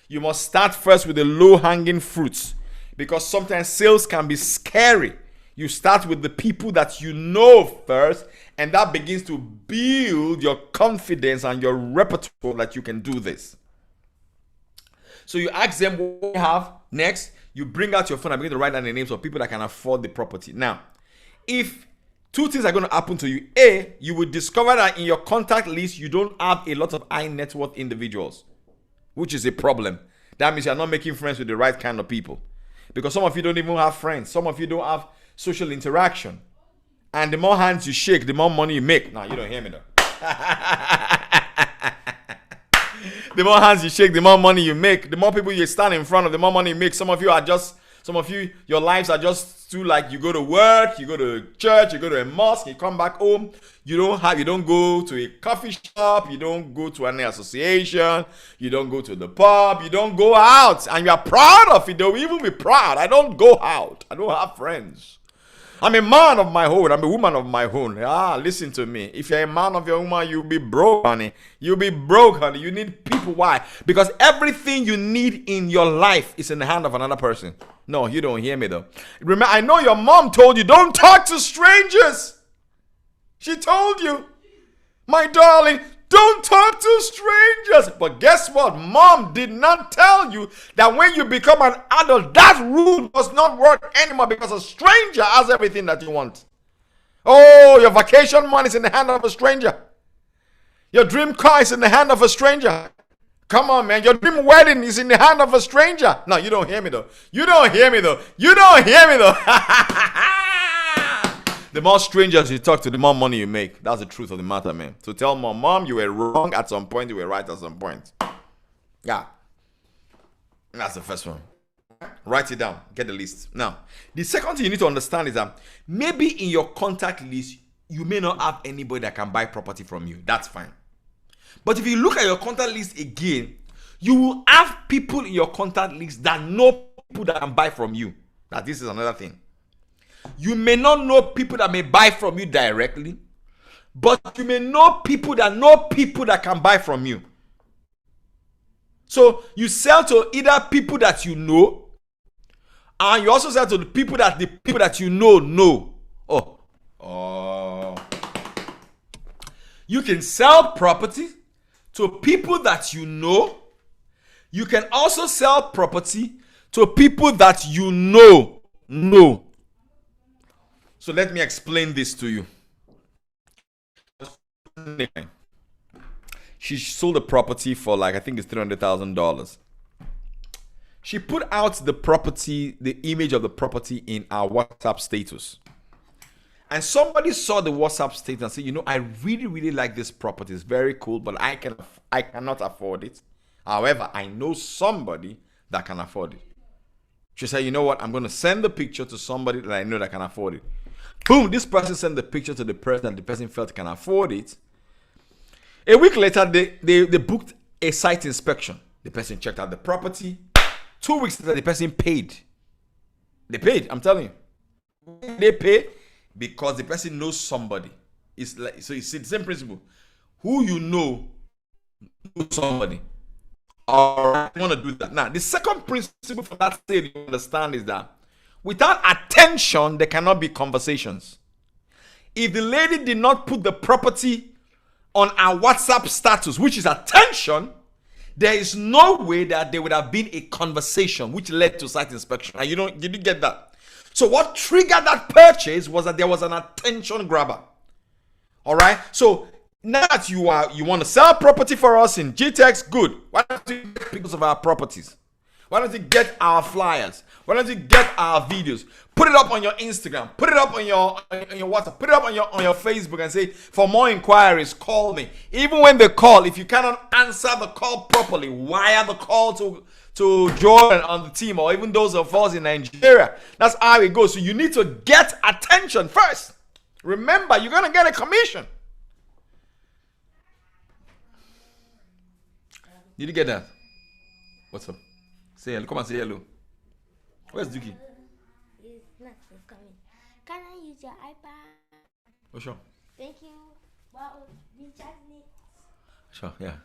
You must start first with the low-hanging fruits, because sometimes sales can be scary. You start with the people that you know first, and that begins to build your confidence and your repertoire that you can do this. So you ask them what you have. Next, you bring out your phone and begin to write down the names of people that can afford the property. Now, if two things are going to happen to you. A, you will discover that in your contact list, you don't have a lot of high net worth individuals, which is a problem. That means you're not making friends with the right kind of people. Because some of you don't even have friends. Some of you don't have social interaction. And the more hands you shake, the more money you make. Now, you don't hear me though. The more hands you shake, the more money you make. The more people you stand in front of, the more money you make. Some of you, your lives are just too, like, you go to work, you go to church, you go to a mosque, you come back home. You don't go to a coffee shop, you don't go to any association, you don't go to the pub, you don't go out, and you are proud of it. They'll even be proud. I don't go out. I don't have friends. I'm a man of my own. I'm a woman of my own. Listen to me. If you're a man of your woman, you'll be broke, honey. You'll be broke, honey. You need people. Why? Because everything you need in your life is in the hand of another person. No, you don't hear me though. Remember, I know your mom told you, don't talk to strangers. She told you, my darling, Don't talk to strangers. But guess what? Mom did not tell you that when you become an adult, that rule does not work anymore because a stranger has everything that you want. Oh, your vacation money is in the hand of a stranger. Your dream car is in the hand of a stranger. Come on, man. Your dream wedding is in the hand of a stranger. No, you don't hear me though. You don't hear me though. You don't hear me though. The more strangers you talk to, the more money you make. That's the truth of the matter, man. So tell mom, you were wrong at some point, you were right at some point. Yeah. That's the first one. Write it down. Get the list. Now, the second thing you need to understand is that maybe in your contact list, you may not have anybody that can buy property from you. That's fine. But if you look at your contact list again, you will have people in your contact list that know people that can buy from you. Now, this is another thing. You may not know people that may buy from you directly, but you may know people that can buy from you. So you sell to either people that you know, and you also sell to the people that you know. Oh. You can sell property to people that you know. You can also sell property to people that you know. So let me explain this to you. She sold the property for like, I think it's $300,000. She put out the property, the image of the property in our WhatsApp status. And somebody saw the WhatsApp status and said, you know, I really, really like this property. It's very cool, but I cannot afford it. However, I know somebody that can afford it. She said, you know what? I'm going to send the picture to somebody that I know that can afford it. Boom, this person sent the picture to the person and the person felt can afford it. A week later, they booked a site inspection. The person checked out the property. 2 weeks later, the person paid. They paid, I'm telling you. They pay because the person knows somebody. It's like, so it's the same principle. Who you know knows somebody. All right, I want to do that. Now, the second principle for that sale you understand is that without attention, there cannot be conversations. If the lady did not put the property on our WhatsApp status, which is attention, there is no way that there would have been a conversation which led to site inspection. And you didn't get that. So what triggered that purchase was that there was an attention grabber. All right. So now that you want to sell property for us in GText, good. Why don't you get pictures of our properties? Why don't you get our flyers? Why don't you get our videos? Put it up on your Instagram. Put it up on your WhatsApp. Put it up on your Facebook and say, for more inquiries, call me. Even when they call, if you cannot answer the call properly, wire the call to Jordan on the team or even those of us in Nigeria. That's how it goes. So you need to get attention first. Remember, you're going to get a commission. Did you get that? What's up? Say hello. Come and say hello. Where's Dookie? He's not coming. Can I use your iPad? Oh, sure. Thank you. Wow, recharge it. Sure, yeah.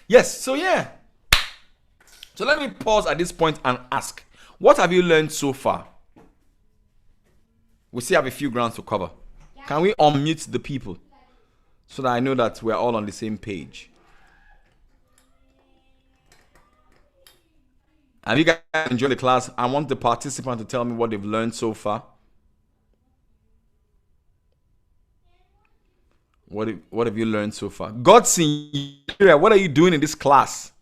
Yes, so yeah. So let me pause at this point and ask, what have you learned so far? We still have a few grounds to cover. Can we unmute the people so that I know that we're all on the same page? Have you guys enjoyed the class? I want the participant to tell me what they've learned so far. What have you learned so far? God's in Nigeria. What are you doing in this class?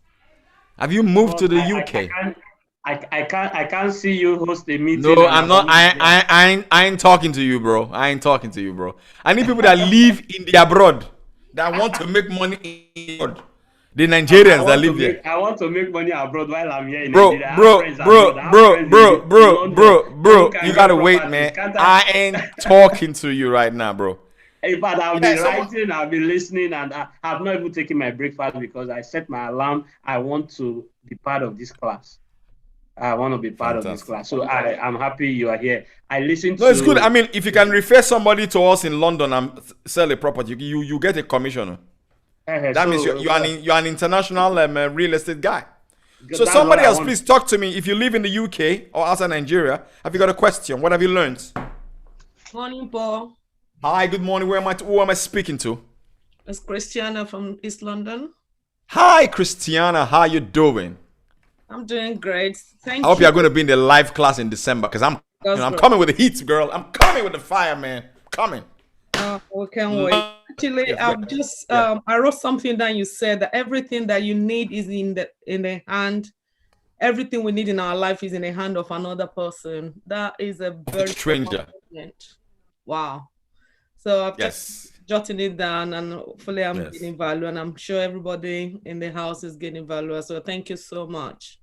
Have you moved to the UK? I can't see you host a meeting. No, I'm not. I ain't talking to you, bro. I ain't talking to you, bro. I need people that live in the abroad, that want to make money in abroad. The Nigerians that live there. I want to make money abroad while I'm here in bro, Nigeria. Bro. You gotta wait, man. I ain't talking to you right now, bro. In fact, I'll be writing, I'll be listening, and I have not even taken my breakfast because I set my alarm. I want to be part of this class. I want to be part of this class. So I'm happy you are here. I listen to... No, it's good. I mean, if you can refer somebody to us in London and sell a property, you get a commission. That means you're an international real estate guy. So somebody else, please talk to me. If you live in the UK or outside Nigeria, have you got a question? What have you learned? Morning, Paul. Hi, good morning. Who am I speaking to? It's Christiana from East London. Hi, Christiana. How you doing? I'm doing great. Thank you. I hope you're going to be in the live class in December because I'm coming with the heat, girl. I'm coming with the fire, man. Coming. We can't wait. Actually, I wrote something down. You said that everything that you need is in the hand. Everything we need in our life is in the hand of another person. That is a very stranger. Wow. So I've just jotting it down, and hopefully I'm getting value, and I'm sure everybody in the house is getting value. So thank you so much.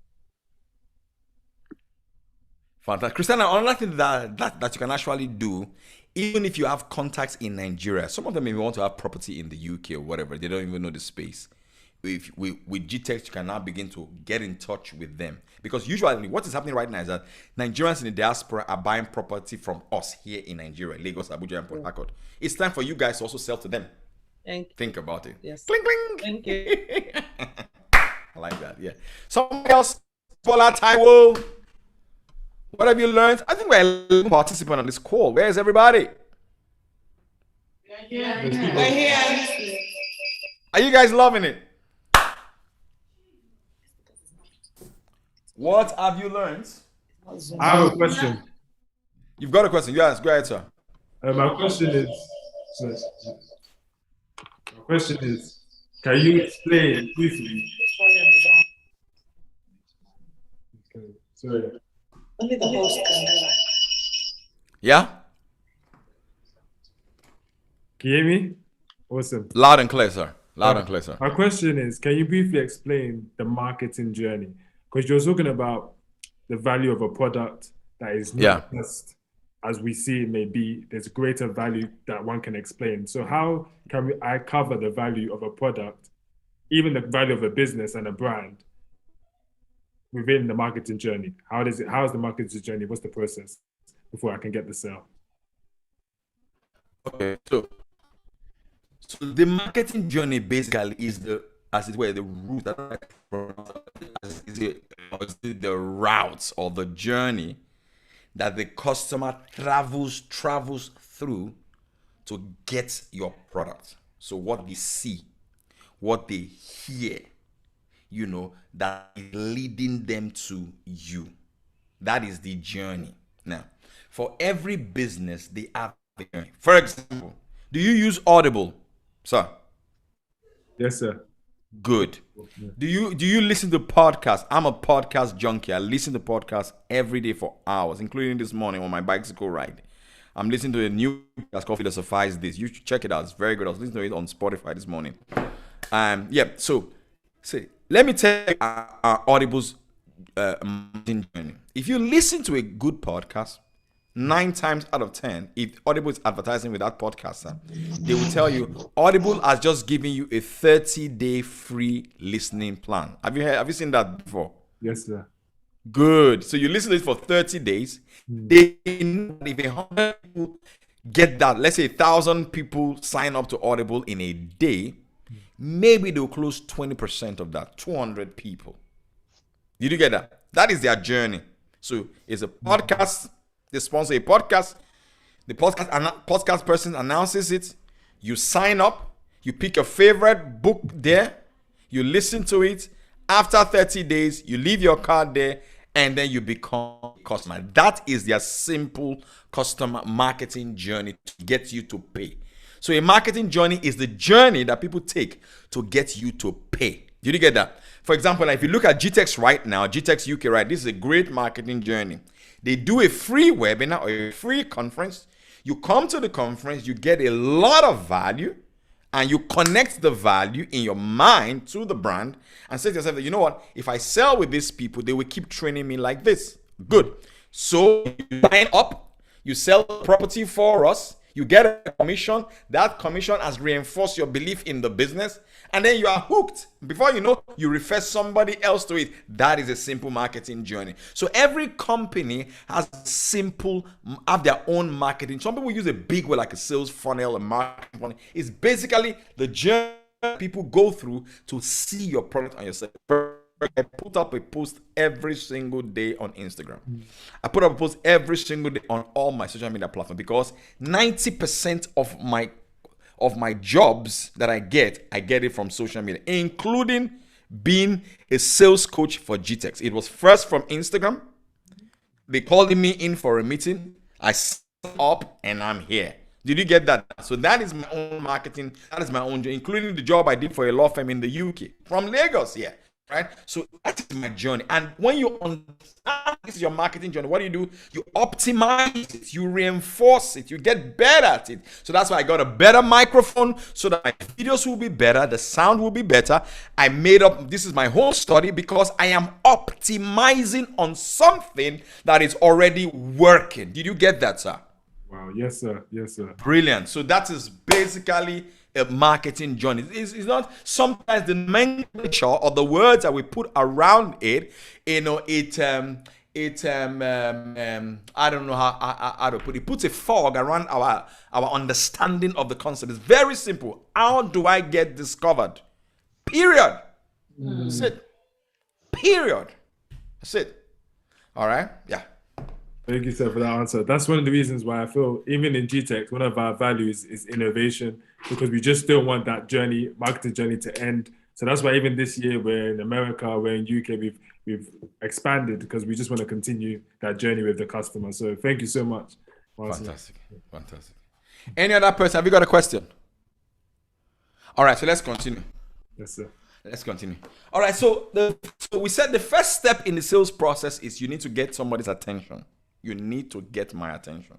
Fantastic. Christiana, another thing that you can actually do, even if you have contacts in Nigeria, some of them may want to have property in the UK or whatever, they don't even know the space. With GText, you can now begin to get in touch with them. Because usually what is happening right now is that Nigerians in the diaspora are buying property from us here in Nigeria, Lagos, Abuja, and Port Harcourt. It's time for you guys to also sell to them. Think about it. Yes. Cling, cling. Thank you. I like that, yeah. Someone else, Paula Taiwo. What have you learned? I think we're a participant on this call. Where is everybody? We're here. Are you guys loving it? What have you learned? I have a question. You've got a question? Yes, go ahead, sir. My question is, can you explain briefly? Sorry. Only the host can do that. Yeah? Can you hear me? Awesome. Loud and clear, sir. Loud and clear, sir. My question is, can you briefly explain the marketing journey? Because you're talking about the value of a product that is not just as we see it may be. There's greater value that one can explain. So how can I cover the value of a product, even the value of a business and a brand within the marketing journey? How is the marketing journey? What's the process before I can get the sale? Okay, so the marketing journey basically is the route the routes or the journey that the customer travels through to get your product. So what they see, what they hear, that is leading them to you. That is the journey. Now, for every business, they have a journey. For example, do you use Audible, sir? Yes, sir. Good. Do you listen to podcasts? I'm a podcast junkie. I listen to podcasts every day for hours, including this morning on my bicycle ride. I'm listening to a new podcast called Philosophize This. You should check it out. It's very good. I was listening to it on Spotify this morning. So let me tell you our Audible's marketing journey. If you listen to a good podcast, 9 times out of 10, if Audible is advertising with that podcaster, they will tell you Audible has just given you a 30-day free listening plan. Have you seen that before? Yes, sir. Good. So you listen to it for 30 days. They know if 100 people get that, let's say 1,000 people sign up to Audible in a day, maybe they'll close 20% of that, 200 people. Did you get that? That is their journey. So it's a podcast. They sponsor a podcast. The podcast person announces it. You sign up. You pick your favorite book there. You listen to it. After 30 days, you leave your card there, and then you become a customer. That is their simple customer marketing journey to get you to pay. So a marketing journey is the journey that people take to get you to pay. Did you get that? For example, if you look at GText right now, GText UK, right? This is a great marketing journey. They do a free webinar or a free conference. You come to the conference, you get a lot of value, and you connect the value in your mind to the brand and say to yourself that, you know what, if I sell with these people, they will keep training me like this. Good. So you sign up, you sell property for us, you get a commission. That commission has reinforced your belief in the business, and then you are hooked. Before you know, you refer somebody else to it. That is a simple marketing journey. So every company have their own marketing. Some people use a big word like a sales funnel, a marketing funnel. It's basically the journey people go through to see your product on your site. I put up a post every single day on Instagram. I put up a post every single day on all my social media platforms because 90% of my jobs that I get it from social media, including being a sales coach for GText. It was first from Instagram. They called me in for a meeting. I set up and I'm here. Did you get that? So that is my own marketing. That is my own, including the job I did for a law firm in the UK from Lagos. Yeah. Right? So that is my journey. And when you understand this is your marketing journey, what do? You optimize it, you reinforce it, you get better at it. So that's why I got a better microphone so that my videos will be better, the sound will be better. I made up, this is my whole study because I am optimizing on something that is already working. Did you get that, sir? Wow, yes, sir. Yes, sir. Brilliant. So that is basically a marketing journey. It's not sometimes the nomenclature or the words that we put around it, I don't know how to put it. It puts a fog around our understanding of the concept. It's very simple. How do I get discovered? Period. That's it. Period. That's it. All right. Yeah. Thank you, sir, for that answer. That's one of the reasons why I feel, even in GText, one of our values is innovation, because we just don't want that journey, marketing journey, to end. So that's why even this year, we're in America, we're in UK, we've expanded because we just want to continue that journey with the customer. So thank you so much. Fantastic. Fantastic. Any other person? Have you got a question? All right, so let's continue. Yes, sir. Let's continue. All right, so we said the first step in the sales process is you need to get somebody's attention. You need to get my attention.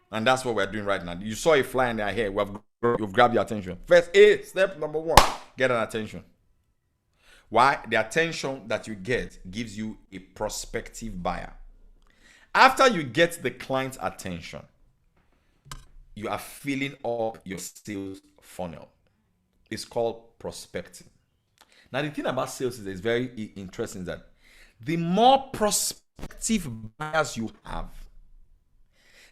And that's what we're doing right now. You saw a fly in their hair. You've grabbed your attention. First, step number one, get an attention. Why? The attention that you get gives you a prospective buyer. After you get the client's attention, you are filling up your sales funnel. It's called prospecting. Now, the thing about sales is very interesting that the more prospective buyers you have,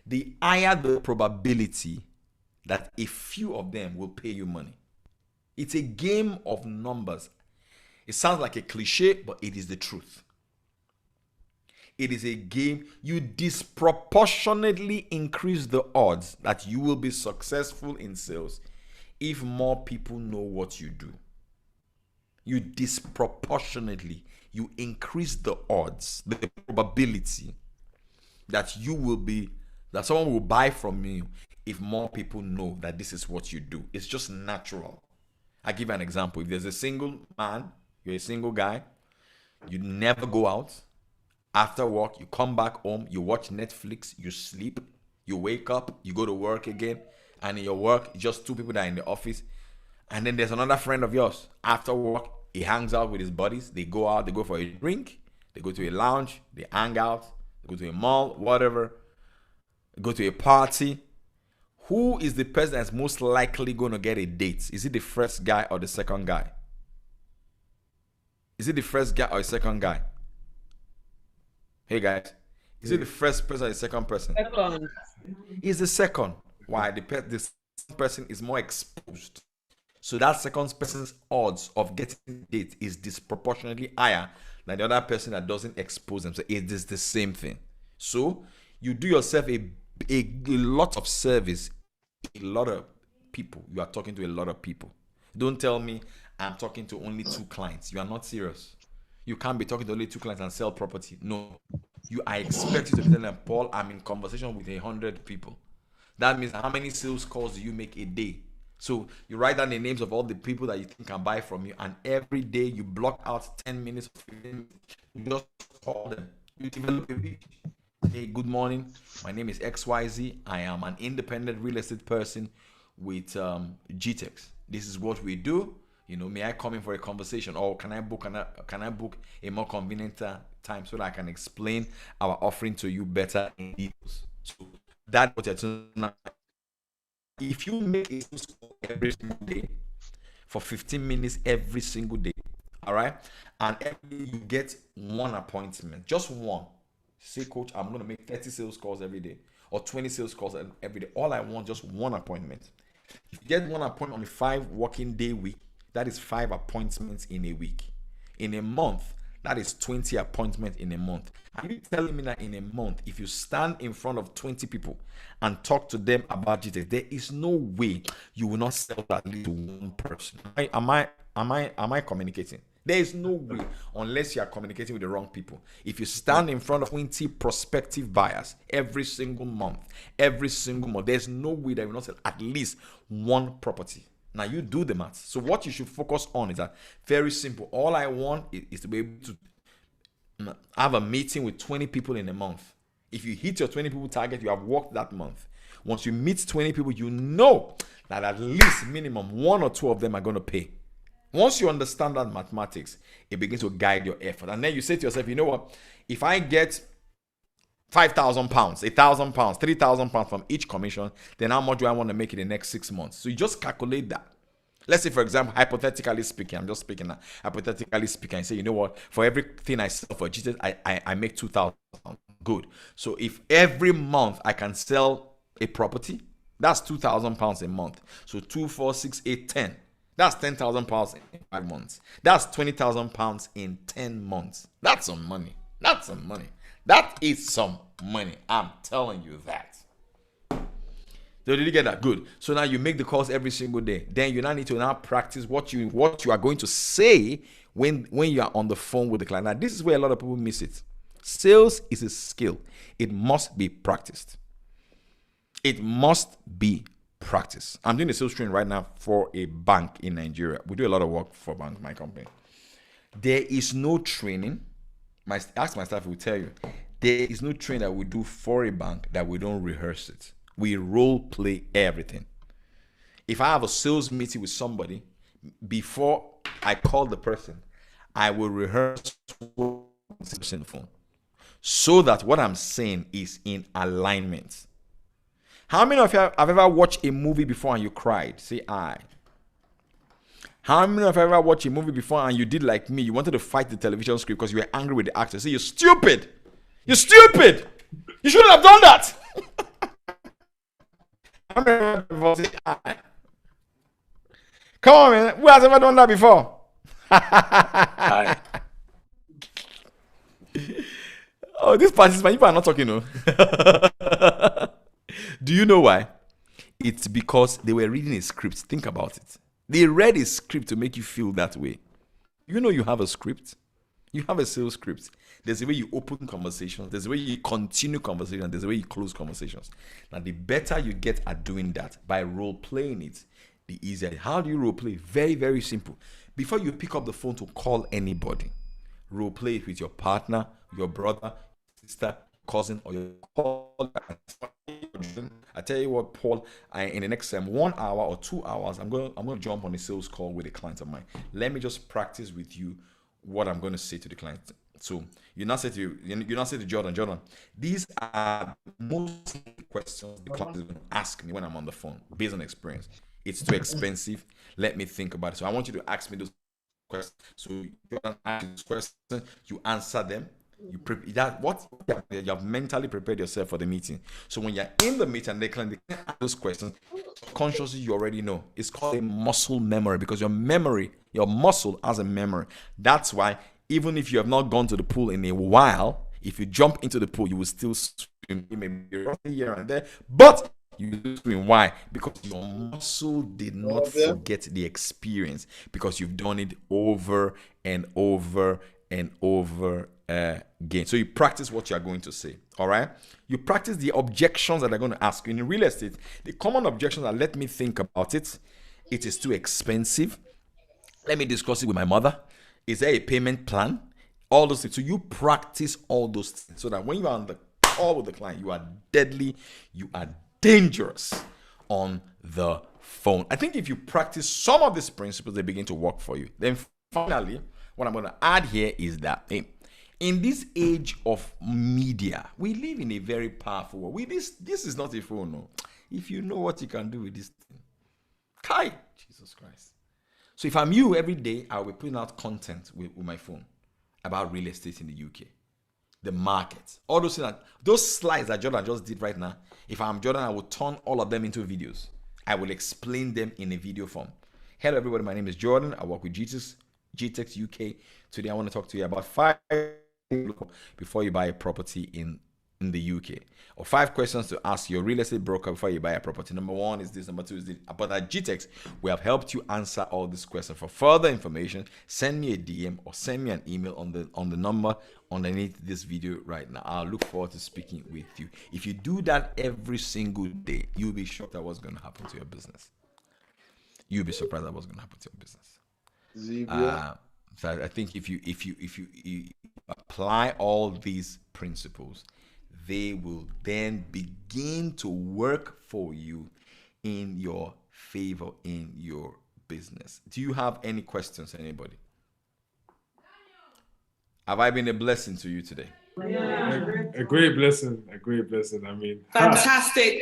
the higher the probability that a few of them will pay you money. It's a game of numbers. It sounds like a cliche, but it is the truth. It is a game. You disproportionately increase the odds that you will be successful in sales if more people know what you do. You disproportionately, you increase the odds, the probability that that someone will buy from you if more people know that this is what you do. It's just natural. I'll give you an example. If there's a single man, you're a single guy, you never go out. After work, you come back home, you watch Netflix, you sleep, you wake up, you go to work again, and in your work, just two people that are in the office. And then there's another friend of yours. After work, he hangs out with his buddies. They go out, they go for a drink, they go to a lounge, they hang out, they go to a mall, whatever, go to a party. Who is the person that's most likely going to get a date? Is it the first guy or the second guy? Is it the first guy or the second guy? Hey guys, is it the first person or the second person? Second. It's the second. Why? The second person is more exposed. So that second person's odds of getting a date is disproportionately higher than the other person that doesn't expose themselves. It is the same thing. So you do yourself a lot of service. A lot of people. You are talking to a lot of people. Don't tell me I'm talking to only 2 clients. You are not serious. You can't be talking to only 2 clients and sell property. No. I expect you to tell them, Paul, I'm in conversation with 100 people. That means how many sales calls do you make a day? So you write down the names of all the people that you think can buy from you, and every day you block out 10 minutes, 15 minutes, you just call them. You develop a page. Hey, good morning. My name is XYZ. I am an independent real estate person with GText. This is what we do. May I come in for a conversation, or can I book a more convenient time so that I can explain our offering to you better in details? So that's what you're doing now. If you make a sales call every single day for 15 minutes every single day, all right, and every day you get 1 appointment, just one. Say, coach, I'm going to make 30 sales calls every day or 20 sales calls every day. All I want, just 1 appointment. If you get 1 appointment on a 5 working day week, that is 5 appointments in a week. In a month, That is 20 appointments in a month. Are you telling me that in a month, if you stand in front of 20 people and talk to them about GText, there is no way you will not sell at least one person? Am I communicating? There is no way, unless you are communicating with the wrong people. If you stand in front of 20 prospective buyers every single month, there's no way that you will not sell at least one property. Now you do the math. So what you should focus on is that very simple. All I want is to be able to have a meeting with 20 people in a month. If you hit your 20 people target, you have worked that month. Once you meet 20 people, you know that at least minimum 1 or 2 of them are going to pay. Once you understand that mathematics, it begins to guide your effort. And then you say to yourself, you know what? If I get £5,000, £1,000, £3,000 from each commission, then how much do I want to make in the next 6 months? So you just calculate that. Let's say, for example, hypothetically speaking, I'm just speaking now, hypothetically speaking, I say, you know what? For everything I sell for GText, I make 2,000. Good. So if every month I can sell a property, that's £2,000 a month. So 2, 4, 6, 8, 10. That's £10,000 in 5 months. That's £20,000 in 10 months. That's some money. That's some money. That is some money. I'm telling you that. So did you get that? Good. So now you make the calls every single day. Then you now need to now practice what you are going to say when you are on the phone with the client. Now this is where a lot of people miss it. Sales is a skill. It must be practiced. It must be practiced. I'm doing a sales training right now for a bank in Nigeria. We do a lot of work for bank, my company. There is no training. Ask my staff, will tell you. There is no training that we do for a bank that we don't rehearse it. We role play everything. If I have a sales meeting with somebody, before I call the person, I will rehearse on the phone so that what I'm saying is in alignment. How many of you have ever watched a movie before and you cried? Say I. How many of you have ever watched a movie before and you did like me? You wanted to fight the television script because you were angry with the actor. Say, you're stupid. You're stupid. You shouldn't have done that. Come on, man. Who has ever done that before? Oh, this participant, people are not talking, no. Do you know why? It's because they were reading a script. Think about it. They read a script to make you feel that way. You know you have a script. You have a sales script. There's a way you open conversations. There's a way you continue conversations. There's a way you close conversations. Now, the better you get at doing that by role playing it, the easier. How do you role play? Very, very simple. Before you pick up the phone to call anybody, role play it with your partner, your brother, sister, cousin, or your call. I tell you what, Paul, in the next 1 hour or 2 hours, I'm going to jump on a sales call with a client of mine. Let me just practice with you what I'm going to say to the client. So you now say to Jordan, these are most questions the client is going to ask me when I'm on the phone based on experience. It's too expensive. Let me think about it. So I want you to ask me those questions. So Jordan asks these questions, you answer them. You have mentally prepared yourself for the meeting. So when you're in the meeting and they can ask those questions, consciously you already know. It's called a muscle memory because your muscle has a memory. That's why even if you have not gone to the pool in a while, if you jump into the pool, you will still swim. You may be rusty here and there, but you will swim. Why? Because your muscle did not forget the experience because you've done it over and over and over again. So you practice what you are going to say. All right. You practice the objections that they're going to ask you. In real estate, the common objections are, let me think about it. It is too expensive. Let me discuss it with my mother. Is there a payment plan? All those things. So you practice all those things so that when you are on the call with the client, you are deadly, you are dangerous on the phone. I think if you practice some of these principles, they begin to work for you. Then finally, what I'm going to add here is that in this age of media, we live in a very powerful world. This is not a phone, no. If you know what you can do with this thing, Kai, Jesus Christ. So if I'm you, every day I'll be putting out content with my phone about real estate in the UK, the market, all those things. Those slides that Jordan just did right now, if I'm Jordan, I will turn all of them into videos. I will explain them in a video form. Hello everybody, my name is Jordan. I work with GText UK. Today I want to talk to you about 5 before you buy a property in the UK, or 5 questions to ask your real estate broker before you buy a property. Number 1 is this, number 2 is this. But at GText, we have helped you answer all these questions. For further information, send me a DM or send me an email on the number underneath this video right now. I'll look forward to speaking with you. If you do that every single day, you'll be shocked at what's going to happen to your business. You'll be surprised at what's going to happen to your business. So I think if you apply all these principles, they will then begin to work for you in your favor in your business. Do you have any questions, anybody? Have I been a blessing to you today? A great blessing. A great blessing. I mean, Fantastic.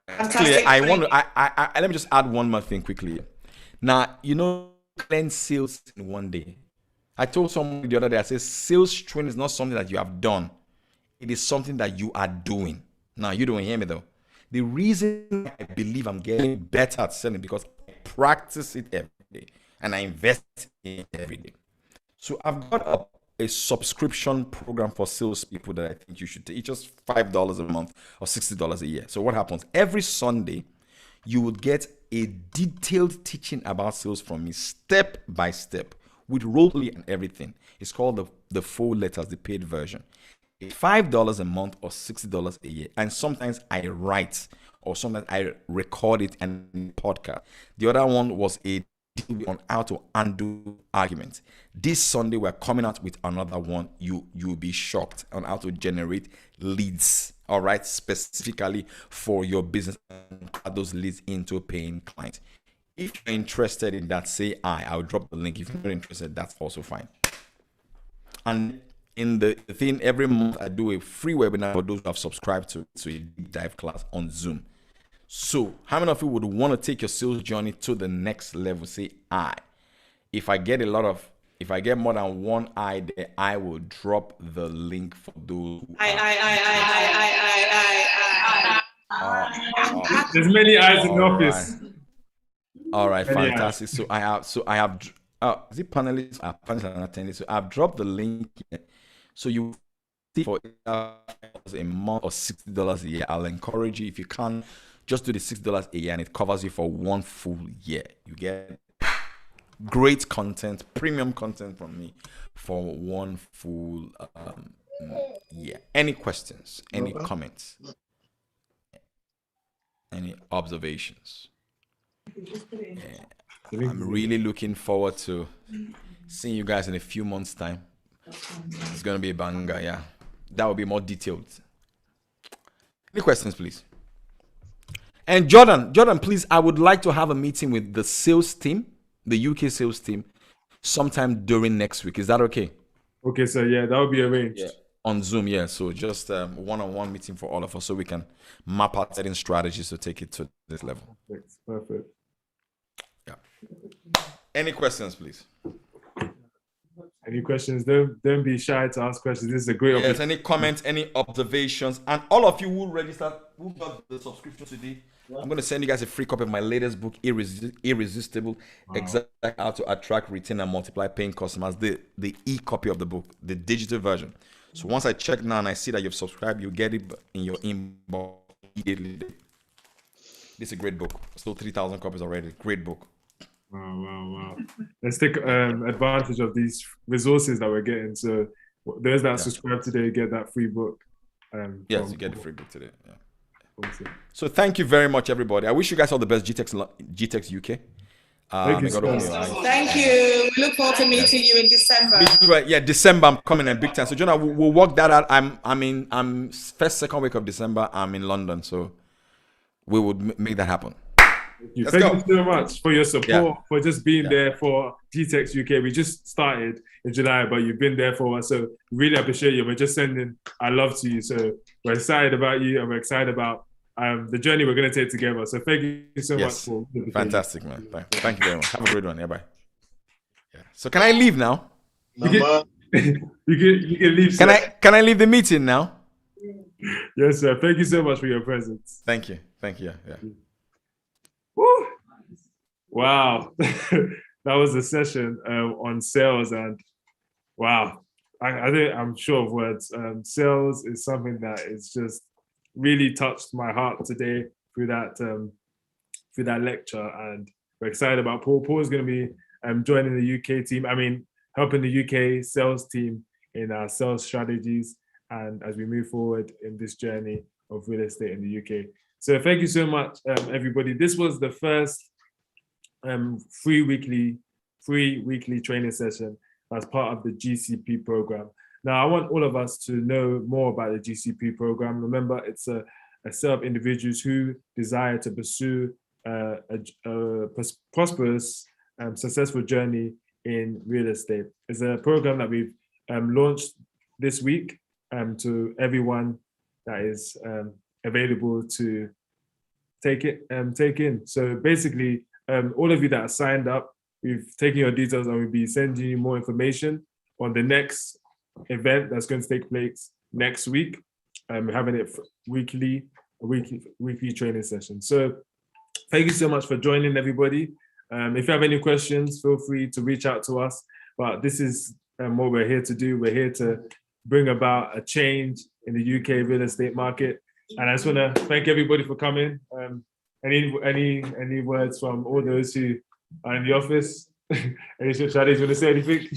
Fantastic. I want to. I let me just add one more thing quickly. Now, cleanse sales in one day. I told someone the other day, I said, sales training is not something that you have done. It is something that you are doing. Now, you don't hear me though. The reason I believe I'm getting better at selling because I practice it every day and I invest in it every day. So I've got a subscription program for salespeople that I think you should take. It's just $5 a month or $60 a year. So what happens? Every Sunday, you will get a detailed teaching about sales from me, step by step, with role play and everything. It's called the 4 letters, the paid version. It's $5 a month or $60 a year. And sometimes I write or sometimes I record it and podcast. The other one was a on how to undo arguments. This Sunday we're coming out with another one. You'll be shocked on how to generate leads, all right, specifically for your business and add those leads into paying clients. If you're interested in that, say I'll drop the link. If you're not interested, that's also fine. And in the thing, every month I do a free webinar for those who have subscribed to a deep dive class on Zoom. So how many of you would want to take your sales journey to the next level? Say if I get more than one I there, I will drop the link for those. There's many eyes in the office. All right, fantastic. So I have is it panelists? Panelists and attendees. So I've dropped the link here. So you see for a month or $60 a year. I'll encourage you, if you can, just do the $6 a year and it covers you for one full year. You get great content, premium content from me for one full year. Any questions? Any comments? Any observations? I'm really looking forward to seeing you guys in a few months' time. It's going to be a banger, yeah. That will be more detailed. Any questions, please? And Jordan, please, I would like to have a meeting with the sales team, the UK sales team, sometime during next week. Is that okay? Okay, so yeah, that will be arranged. Yeah. On Zoom, yeah. So just one-on-one meeting for all of us so we can map out certain strategies to take it to this level. Perfect. Yeah. Any questions, please? Any questions? Don't be shy to ask questions. This is a great opportunity. Yes, any comments, any observations, and all of you who registered, who got the subscription today, I'm going to send you guys a free copy of my latest book, Irresistible, Exactly How to Attract, Retain, and Multiply Paying Customers, the e-copy of the book, the digital version. So once I check now and I see that you've subscribed, you get it in your inbox immediately. This is a great book. Sold 3,000 copies already. Great book. Wow. Let's take advantage of these resources that we're getting. So those that subscribe today get that free book. Yes, you get the free book today. Yeah. So thank you very much, everybody. I wish you guys all the best, GText UK. Thank you. Thank you. We look forward to meeting you in December. Yeah, December I'm coming in big time. So Jonah, we'll work that out. I'm second week of December. I'm in London, so we would make that happen. Thank you so much for your support, for just being there for GText UK. We just started in July, but you've been there for us, so really appreciate you. We're just sending our love to you. So we're excited about you, and we're excited about the journey we're going to take together. So thank you so much for fantastic, man. Thank you very much. Have a great one. Yeah, bye. Yeah. So can I leave now? You can leave. Can I leave the meeting now? Yes, sir. Thank you so much for your presence. Thank you. Yeah. Woo. Wow. that was a session on sales, and wow, I think I'm short of words. Sales is something that is just really touched my heart today through that lecture, and we're excited about Paul. Paul is going to be joining the UK team. I mean, helping the UK sales team in our sales strategies, and as we move forward in this journey of real estate in the UK. So thank you so much, everybody. This was the first free weekly training session as part of the GCP program. Now, I want all of us to know more about the GCP program. Remember, it's a set of individuals who desire to pursue a prosperous, successful journey in real estate. It's a program that we've launched this week to everyone that is available to take in. So basically, all of you that are signed up, we've taken your details and we'll be sending you more information on the next event that's going to take place next week. We're having it weekly training session. So thank you so much for joining, everybody. If you have any questions, feel free to reach out to us. But this is what we're here to do. We're here to bring about a change in the UK real estate market. And I just want to thank everybody for coming. Any words from all those who are in the office? Shadi, do you want to say anything?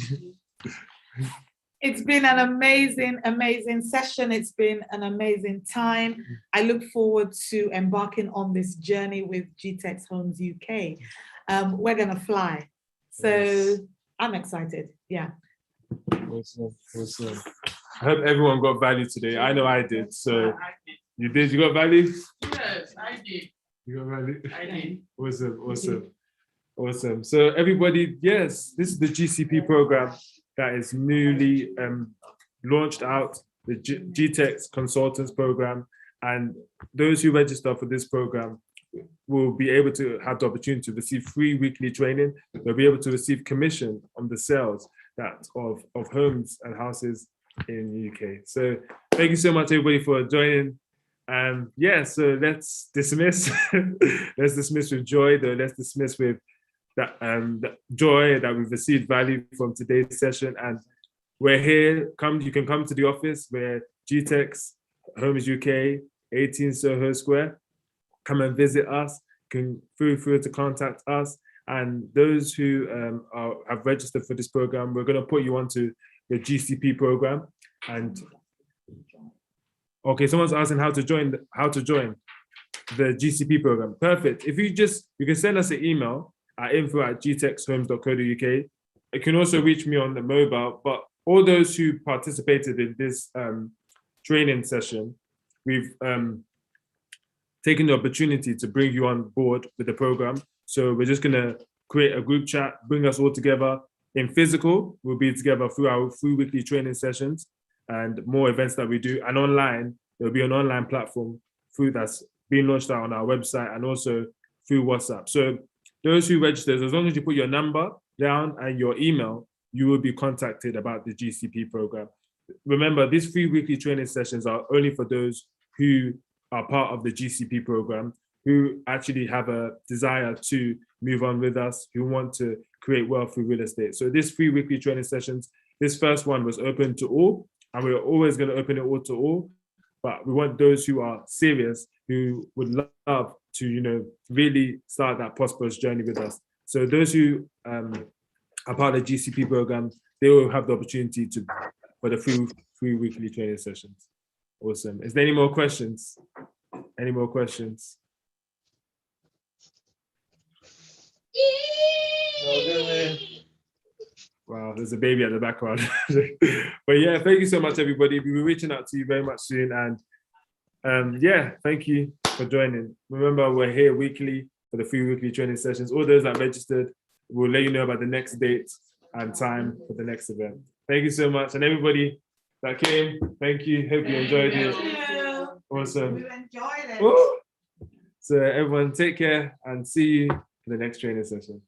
It's been an amazing session. It's been an amazing time. I look forward to embarking on this journey with GText Homes UK. We're going to fly. So yes. I'm excited. Yeah. Awesome. I hope everyone got value today. I know I did. So you did? You got value? Yes, I did. You got value? I did. Awesome. So everybody, yes, this is the GCP program that is newly launched out, the GText Consultants program. And those who register for this program will be able to have the opportunity to receive free weekly training. They'll be able to receive commission on the sales of homes and houses in the UK. So thank you so much, everybody, for joining. So let's dismiss. Let's dismiss with joy, though. Let's dismiss with that joy that we've received value from today's session. And we're here. You can come to the office. We're GText Homes UK, 18 Soho Square. Come and visit us. Feel free to contact us. And those who have registered for this program, we're going to put you onto the GCP program. And okay, someone's asking how to join the GCP program. Perfect. If you can send us an email at info@gtexthomes.co.uk. You can also reach me on the mobile, but all those who participated in this training session, we've taken the opportunity to bring you on board with the program. So we're just gonna create a group chat, bring us all together. In physical, we'll be together through our free weekly training sessions and more events that we do. And online, there'll be an online platform that's being launched out on our website and also through WhatsApp. So those who register, as long as you put your number down and your email, you will be contacted about the GCP program. Remember, these free weekly training sessions are only for those who are part of the GCP program, who actually have a desire to move on with us, who want to create wealth through real estate. So this free weekly training sessions, this first one was open to all, and we're always going to open it all to all. But we want those who are serious, who would love to, really start that prosperous journey with us. So those who are part of the GCP program, they will have the opportunity for the free weekly training sessions. Awesome. Is there any more questions? Any more questions? Wow, there's a baby at the background. But yeah, thank you so much, everybody. We'll be reaching out to you very much soon. And thank you for joining. Remember, we're here weekly for the free weekly training sessions. All those that registered, we'll let you know about the next date and time for the next event. Thank you so much. And everybody that came, thank you. Hope you enjoyed it. Awesome. We enjoyed it. Woo! So everyone, take care and see you in the next training session.